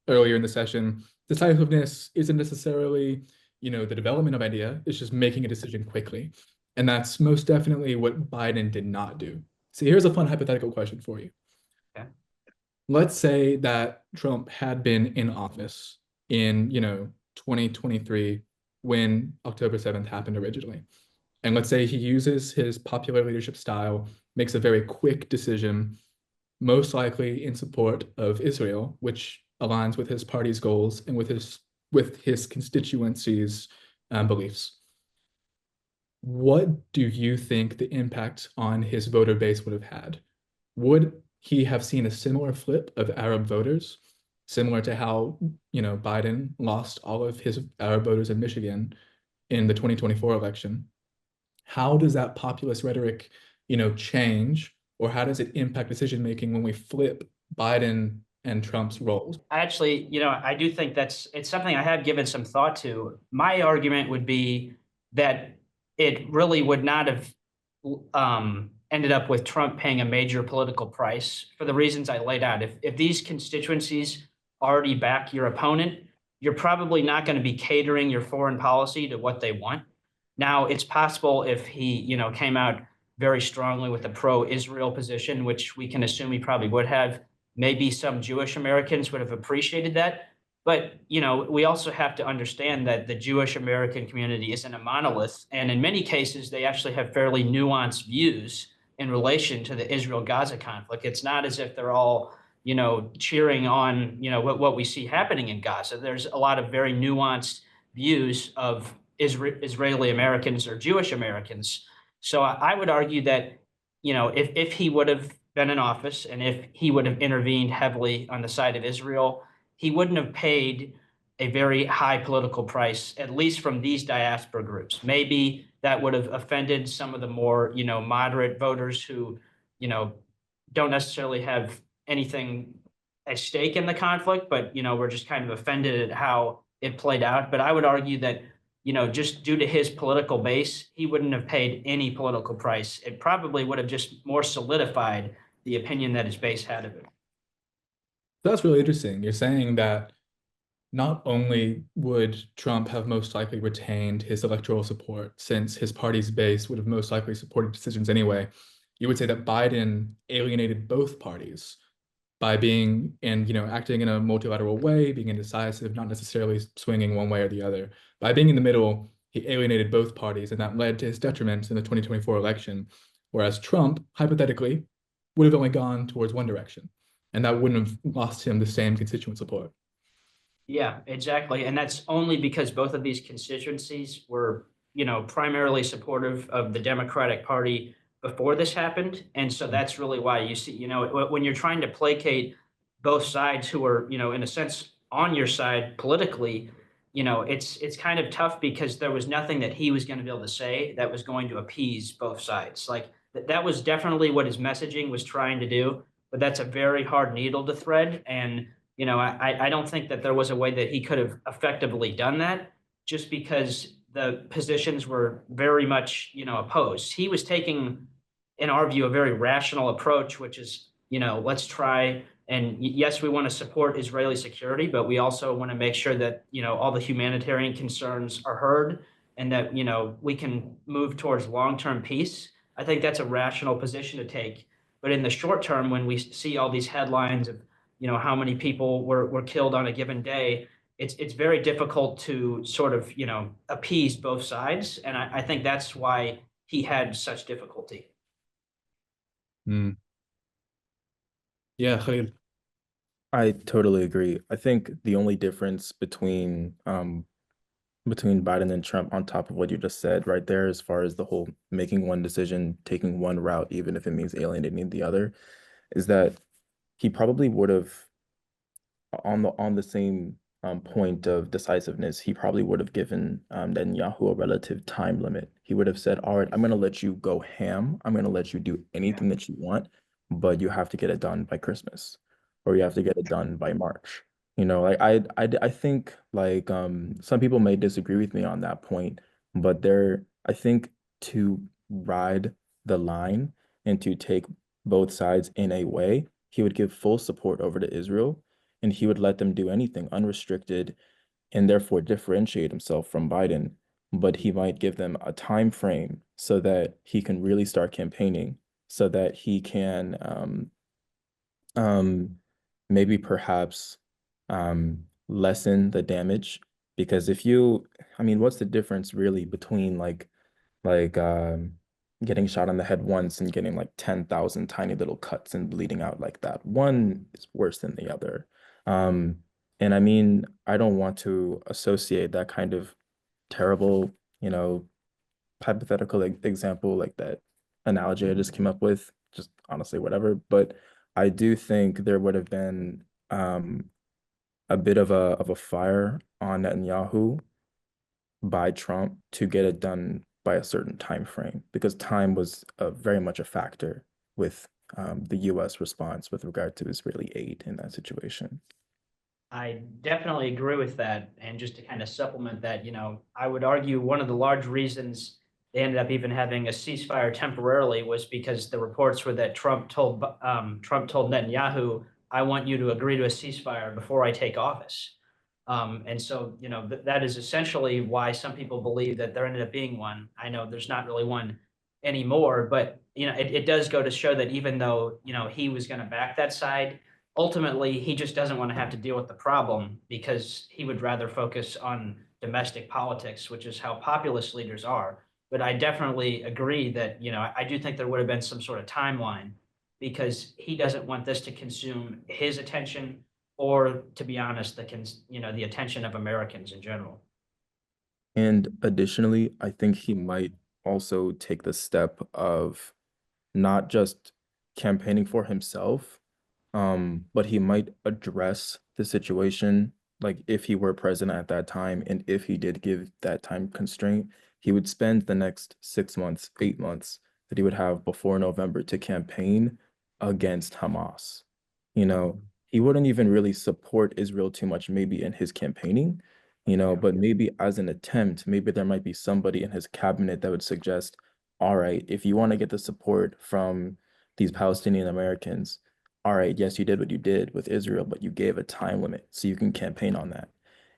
earlier in the session, decisiveness isn't necessarily the development of idea, it's just making a decision quickly. And that's most definitely what Biden did not do. So here's a fun hypothetical question for you. Okay. Let's say that Trump had been in office in 2023 when October 7th happened originally. And let's say he uses his popular leadership style, makes a very quick decision, most likely in support of Israel, which aligns with his party's goals and with his constituency's beliefs. What do you think the impact on his voter base would have had? Would he have seen a similar flip of Arab voters, similar to how Biden lost all of his Arab voters in Michigan in the 2024 election? How does that populist rhetoric, change, or how does it impact decision making when we flip Biden and Trump's roles? Actually, I do think it's something I have given some thought to. My argument would be that it really would not have ended up with Trump paying a major political price for the reasons I laid out. If these constituencies already back your opponent, you're probably not going to be catering your foreign policy to what they want. Now, it's possible if he, came out very strongly with a pro-Israel position, which we can assume he probably would have, maybe some Jewish Americans would have appreciated that. But, we also have to understand that the Jewish American community isn't a monolith. And in many cases, they actually have fairly nuanced views in relation to the Israel-Gaza conflict. It's not as if they're all, cheering on, what we see happening in Gaza. There's a lot of very nuanced views of Israeli Americans or Jewish Americans. So I would argue that, if he would have been in office and if he would have intervened heavily on the side of Israel, he wouldn't have paid a very high political price, at least from these diaspora groups. Maybe that would have offended some of the more, moderate voters who, don't necessarily have anything at stake in the conflict, but, we're just kind of offended at how it played out. But I would argue that, just due to his political base, he wouldn't have paid any political price. It probably would have just more solidified the opinion that his base had of it. That's really interesting. You're saying that not only would Trump have most likely retained his electoral support, since his party's base would have most likely supported decisions anyway, you would say that Biden alienated both parties by being acting in a multilateral way, being indecisive, not necessarily swinging one way or the other. By being in the middle, he alienated both parties, and that led to his detriment in the 2024 election. Whereas Trump, hypothetically, would have only gone towards one direction, and that wouldn't have lost him the same constituent support. Yeah, exactly. And that's only because both of these constituencies were, primarily supportive of the Democratic Party before this happened. And so that's really why you see, when you're trying to placate both sides who are, in a sense on your side politically, it's kind of tough because there was nothing that he was going to be able to say that was going to appease both sides. Like that was definitely what his messaging was trying to do, but that's a very hard needle to thread. And I don't think that there was a way that he could have effectively done that just because the positions were very much, opposed. He was taking, in our view, a very rational approach, which is, let's try and yes, we want to support Israeli security, but we also want to make sure that, all the humanitarian concerns are heard and that, we can move towards long-term peace. I think that's a rational position to take. But in the short term, when we see all these headlines of, how many people were killed on a given day, it's very difficult to sort of, appease both sides. And I think that's why he had such difficulty. Mm. Yeah, Khalil. I totally agree. I think the only difference between Biden and Trump, on top of what you just said right there, as far as the whole making one decision, taking one route, even if it means alienating the other, is that he probably would have, on the same point of decisiveness, he probably would have given Netanyahu a relative time limit. He would have said, all right, I'm going to let you go ham. I'm going to let you do anything that you want, but you have to get it done by Christmas, or you have to get it done by March. Like I think like some people may disagree with me on that point, but I think to ride the line and to take both sides in a way, he would give full support over to Israel, and he would let them do anything unrestricted and therefore differentiate himself from Biden. But he might give them a time frame so that he can really start campaigning, so that he can maybe perhaps lessen the damage. Because what's the difference really between like getting shot on the head once and getting like 10,000 tiny little cuts and bleeding out like that? One is worse than the other. And I don't want to associate that kind of terrible, hypothetical example, like that analogy I just came up with, just honestly, whatever. But I do think there would have been a bit of a fire on Netanyahu by Trump to get it done by a certain time frame, because time was very much a factor with the U.S. response with regard to Israeli aid in that situation. I definitely agree with that. And just to kind of supplement that, I would argue one of the large reasons they ended up even having a ceasefire temporarily was because the reports were that Trump told Netanyahu, "I want you to agree to a ceasefire before I take office." And so, that is essentially why some people believe that there ended up being one. I know there's not really one anymore, but it does go to show that even though he was going to back that side, ultimately he just doesn't want to have to deal with the problem because he would rather focus on domestic politics, which is how populist leaders are. But I definitely agree that I do think there would have been some sort of timeline because he doesn't want this to consume his attention, or to be honest, the attention of Americans in general. And additionally, I think he might also take the step of not just campaigning for himself, but he might address the situation. Like if he were president at that time, and if he did give that time constraint, he would spend the next 6 months, 8 months that he would have before November to campaign against Hamas. You know, he wouldn't even really support Israel too much, maybe in his campaigning, but maybe as an attempt, maybe there might be somebody in his cabinet that would suggest, all right, if you want to get the support from these Palestinian Americans, all right, yes, you did what you did with Israel, but you gave a time limit so you can campaign on that.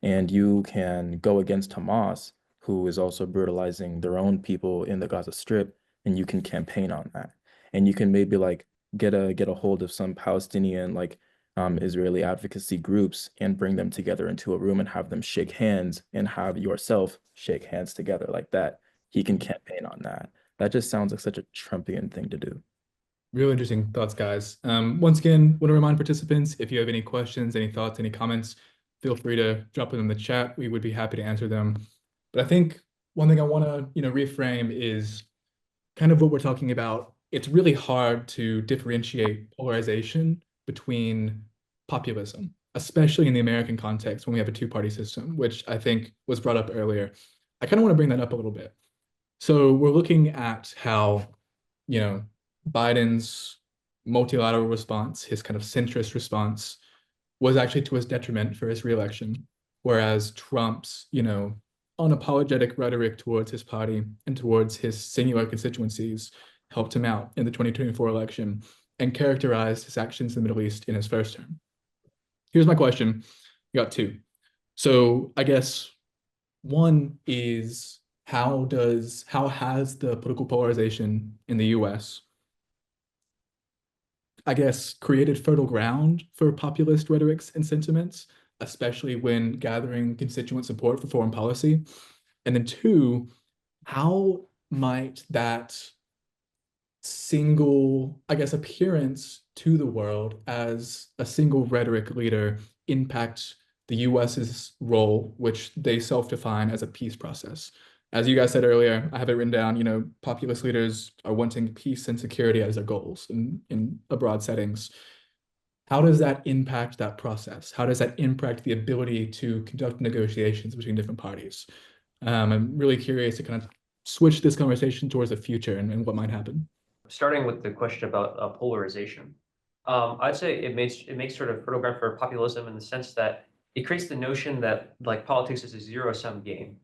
And you can go against Hamas, who is also brutalizing their own people in the Gaza Strip, and you can campaign on that. And you can maybe like get a hold of some Palestinian like Israeli advocacy groups and bring them together into a room and have them shake hands and have yourself shake hands together like that. He can campaign on that. That just sounds like such a Trumpian thing to do. Real interesting thoughts, guys. Once again, want to remind participants, if you have any questions, any thoughts, any comments, feel free to drop them in the chat. We would be happy to answer them. But I think one thing I want to, reframe is kind of what we're talking about. It's really hard to differentiate polarization between populism, especially in the American context when we have a two-party system, which I think was brought up earlier. I kind of want to bring that up a little bit. So we're looking at how, Biden's multilateral response, his kind of centrist response, was actually to his detriment for his reelection, whereas Trump's, unapologetic rhetoric towards his party and towards his singular constituencies helped him out in the 2024 election and characterized his actions in the Middle East in his first term. Here's my question. You got two. So I guess one is how has the political polarization in the US, I guess, created fertile ground for populist rhetorics and sentiments, especially when gathering constituent support for foreign policy? And then two, how might that single, I guess, appearance to the world as a single rhetoric leader impact the US's role, which they self-define as a peace process? As you guys said earlier, I have it written down, populist leaders are wanting peace and security as their goals in abroad settings. How does that impact that process? How does that impact the ability to conduct negotiations between different parties? I'm really curious to kind of switch this conversation towards the future and what might happen. Starting with the question about polarization, I'd say it makes sort of fertile ground for populism in the sense that it creates the notion that like politics is a zero-sum game.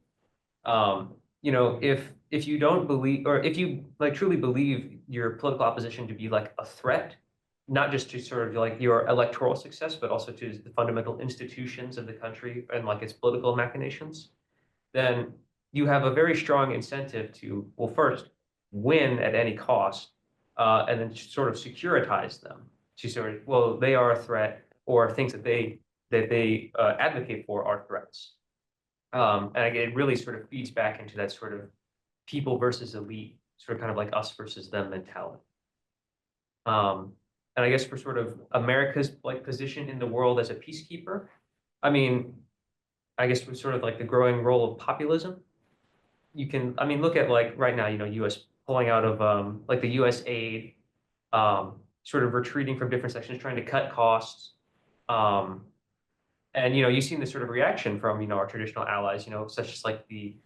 If you don't believe, or if you like truly believe your political opposition to be like a threat, not just to sort of like your electoral success, but also to the fundamental institutions of the country and like its political machinations, then you have a very strong incentive to, well, first win at any cost, and then sort of securitize them to sort of, well, they are a threat, or things that they advocate for are threats. And it really sort of feeds back into that sort of people versus elite, sort of kind of like us versus them mentality. And I guess for sort of America's like position in the world as a peacekeeper, I mean, I guess with sort of like the growing role of populism, look at like right now, US pulling out of like the US aid, sort of retreating from different sections, trying to cut costs. And you've seen this sort of reaction from our traditional allies, such as like the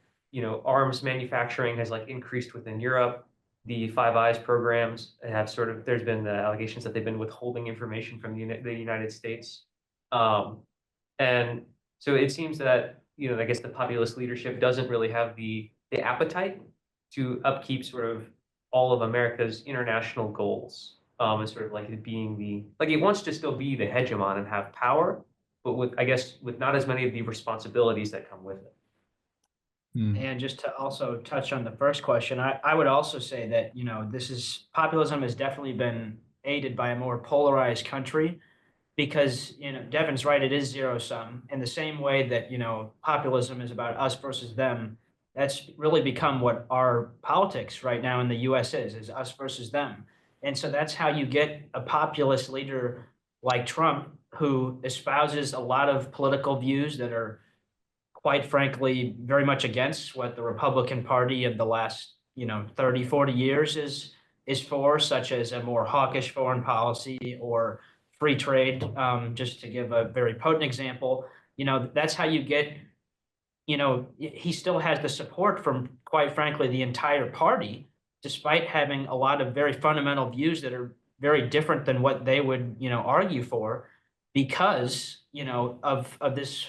arms manufacturing has like increased within Europe. The Five Eyes programs have there's been the allegations that they've been withholding information from the United States. And so it seems that I guess the populist leadership doesn't really have the appetite to upkeep sort of all of America's international goals, and sort of like it being it wants to still be the hegemon and have power, but with not as many of the responsibilities that come with it. And just to also touch on the first question, I would also say that, populism has definitely been aided by a more polarized country because, Devin's right, it is zero sum in the same way that, populism is about us versus them. That's really become what our politics right now in the US is us versus them. And so that's how you get a populist leader like Trump, who espouses a lot of political views that are quite frankly, very much against what the Republican Party of the last, 30, 40 years is for, such as a more hawkish foreign policy or free trade. Just to give a very potent example, that's how you get, he still has the support from, quite frankly, the entire party, despite having a lot of very fundamental views that are very different than what they would, argue for, because, of this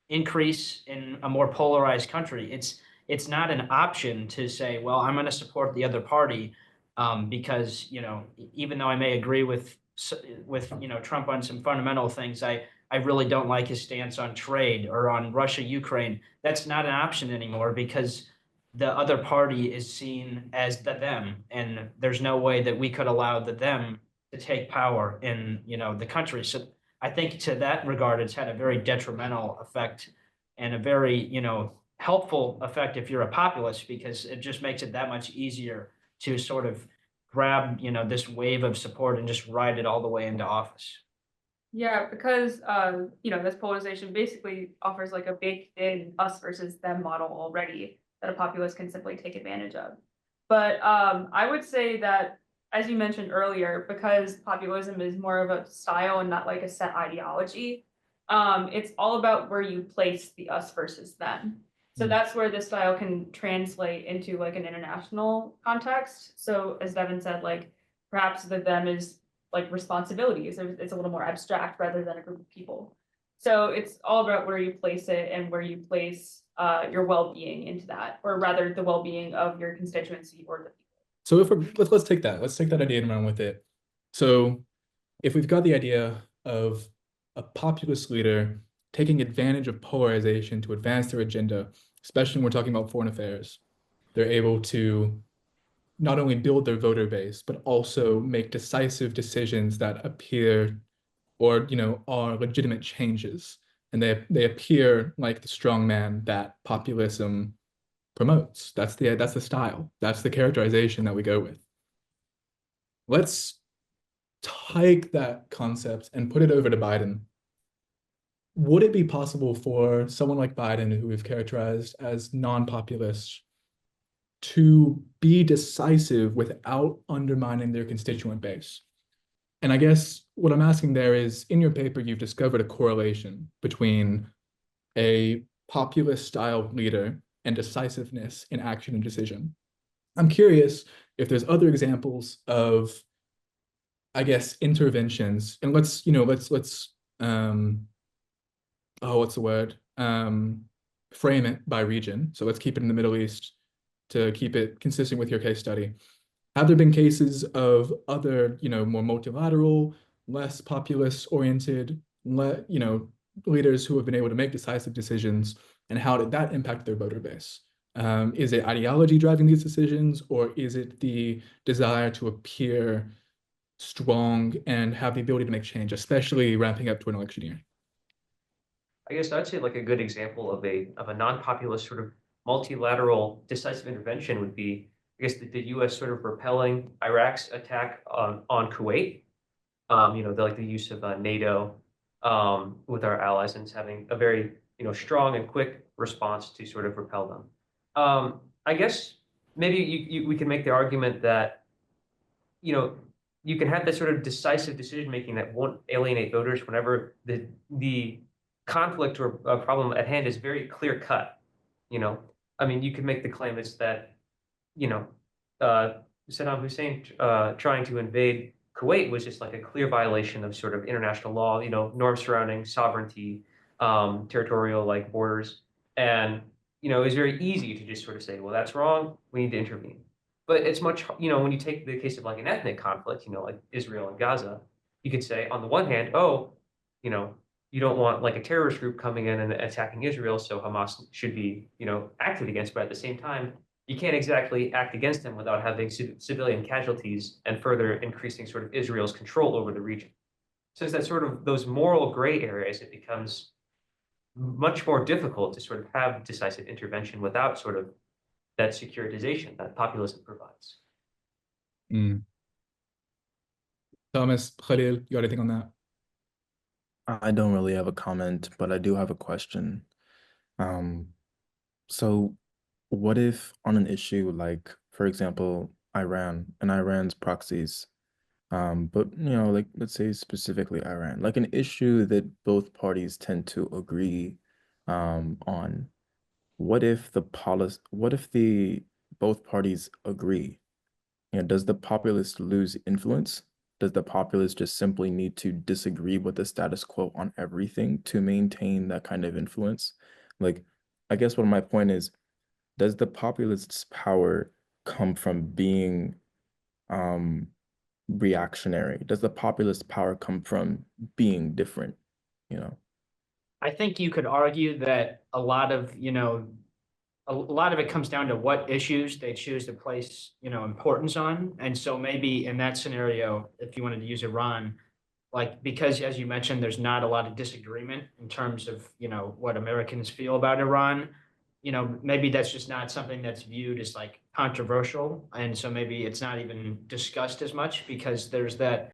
increase in a more polarized country. It's not an option to say, well, I'm going to support the other party, because, even though I may agree with Trump on some fundamental things, I really don't like his stance on trade or on Russia, Ukraine. That's not an option anymore, because the other party is seen as the them, and there's no way that we could allow the them to take power in, the country. So I think to that regard, it's had a very detrimental effect and a very, helpful effect if you're a populist, because it just makes it that much easier to sort of grab, this wave of support and just ride it all the way into office. Yeah, because this polarization basically offers like a baked-in us versus them model already that a populist can simply take advantage of. But I would say that, as you mentioned earlier, because populism is more of a style and not like a set ideology, it's all about where you place the us versus them. So that's where this style can translate into like an international context. So as Devin said, like perhaps the them is like responsibilities. It's a little more abstract rather than a group of people. So it's all about where you place it and where you place your well-being into that, or rather the well-being of your constituency or the people. So if let's take that idea and run with it. So if we've got the idea of a populist leader taking advantage of polarization to advance their agenda, especially when we're talking about foreign affairs, they're able to not only build their voter base, but also make decisive decisions that appear or, are legitimate changes. And they appear like the strong man that populism promotes. That's the style. That's the characterization that we go with. Let's take that concept and put it over to Biden. Would it be possible for someone like Biden, who we've characterized as non-populist, to be decisive without undermining their constituent base? And I guess what I'm asking there is, in your paper, you've discovered a correlation between a populist style leader and decisiveness in action and decision. I'm curious if there's other examples of, I guess, interventions, and let's what's the word? Frame it by region. So let's keep it in the Middle East to keep it consistent with your case study. Have there been cases of other, more multilateral, less populist oriented, leaders who have been able to make decisive decisions, and how did that impact their voter base? Is it ideology driving these decisions, or is it the desire to appear strong and have the ability to make change, especially ramping up to an election year? I guess I'd say like a good example of a non-populist sort of multilateral decisive intervention would be, I guess, the U.S. sort of repelling Iraq's attack on Kuwait. The use of NATO with our allies, and having a very strong and quick response to sort of repel them. I guess maybe we can make the argument that you can have this sort of decisive decision making that won't alienate voters whenever the conflict or problem at hand is very clear cut. I mean, you could make the claim is that Saddam Hussein trying to invade Kuwait was just like a clear violation of sort of international law, norms surrounding sovereignty, territorial like borders. And, it was very easy to just sort of say, well, that's wrong, we need to intervene. But it's much, when you take the case of like an ethnic conflict, like Israel and Gaza, you could say on the one hand, oh, you don't want like a terrorist group coming in and attacking Israel, so Hamas should be, acted against. But at the same time, you can't exactly act against them without having civilian casualties and further increasing sort of Israel's control over the region. So it's that sort of those moral gray areas, it becomes much more difficult to sort of have decisive intervention without sort of that securitization that populism provides. Thomas, Khalil, you got anything on that? I don't really have a comment, but I do have a question. So what if on an issue like, for example, Iran and Iran's proxies, but like let's say specifically Iran, like an issue that both parties tend to agree on. What if the both parties agree? Does the populist lose influence? Does the populist just simply need to disagree with the status quo on everything to maintain that kind of influence? Like, I guess what my point is, does the populist's power come from being um reactionary? Does the populist power come from being different? You know? I think you could argue that a lot of, a lot of it comes down to what issues they choose to place, importance on. And so maybe in that scenario, if you wanted to use Iran, like, because as you mentioned, there's not a lot of disagreement in terms of, what Americans feel about Iran. Maybe that's just not something that's viewed as like controversial. And so maybe it's not even discussed as much because there's that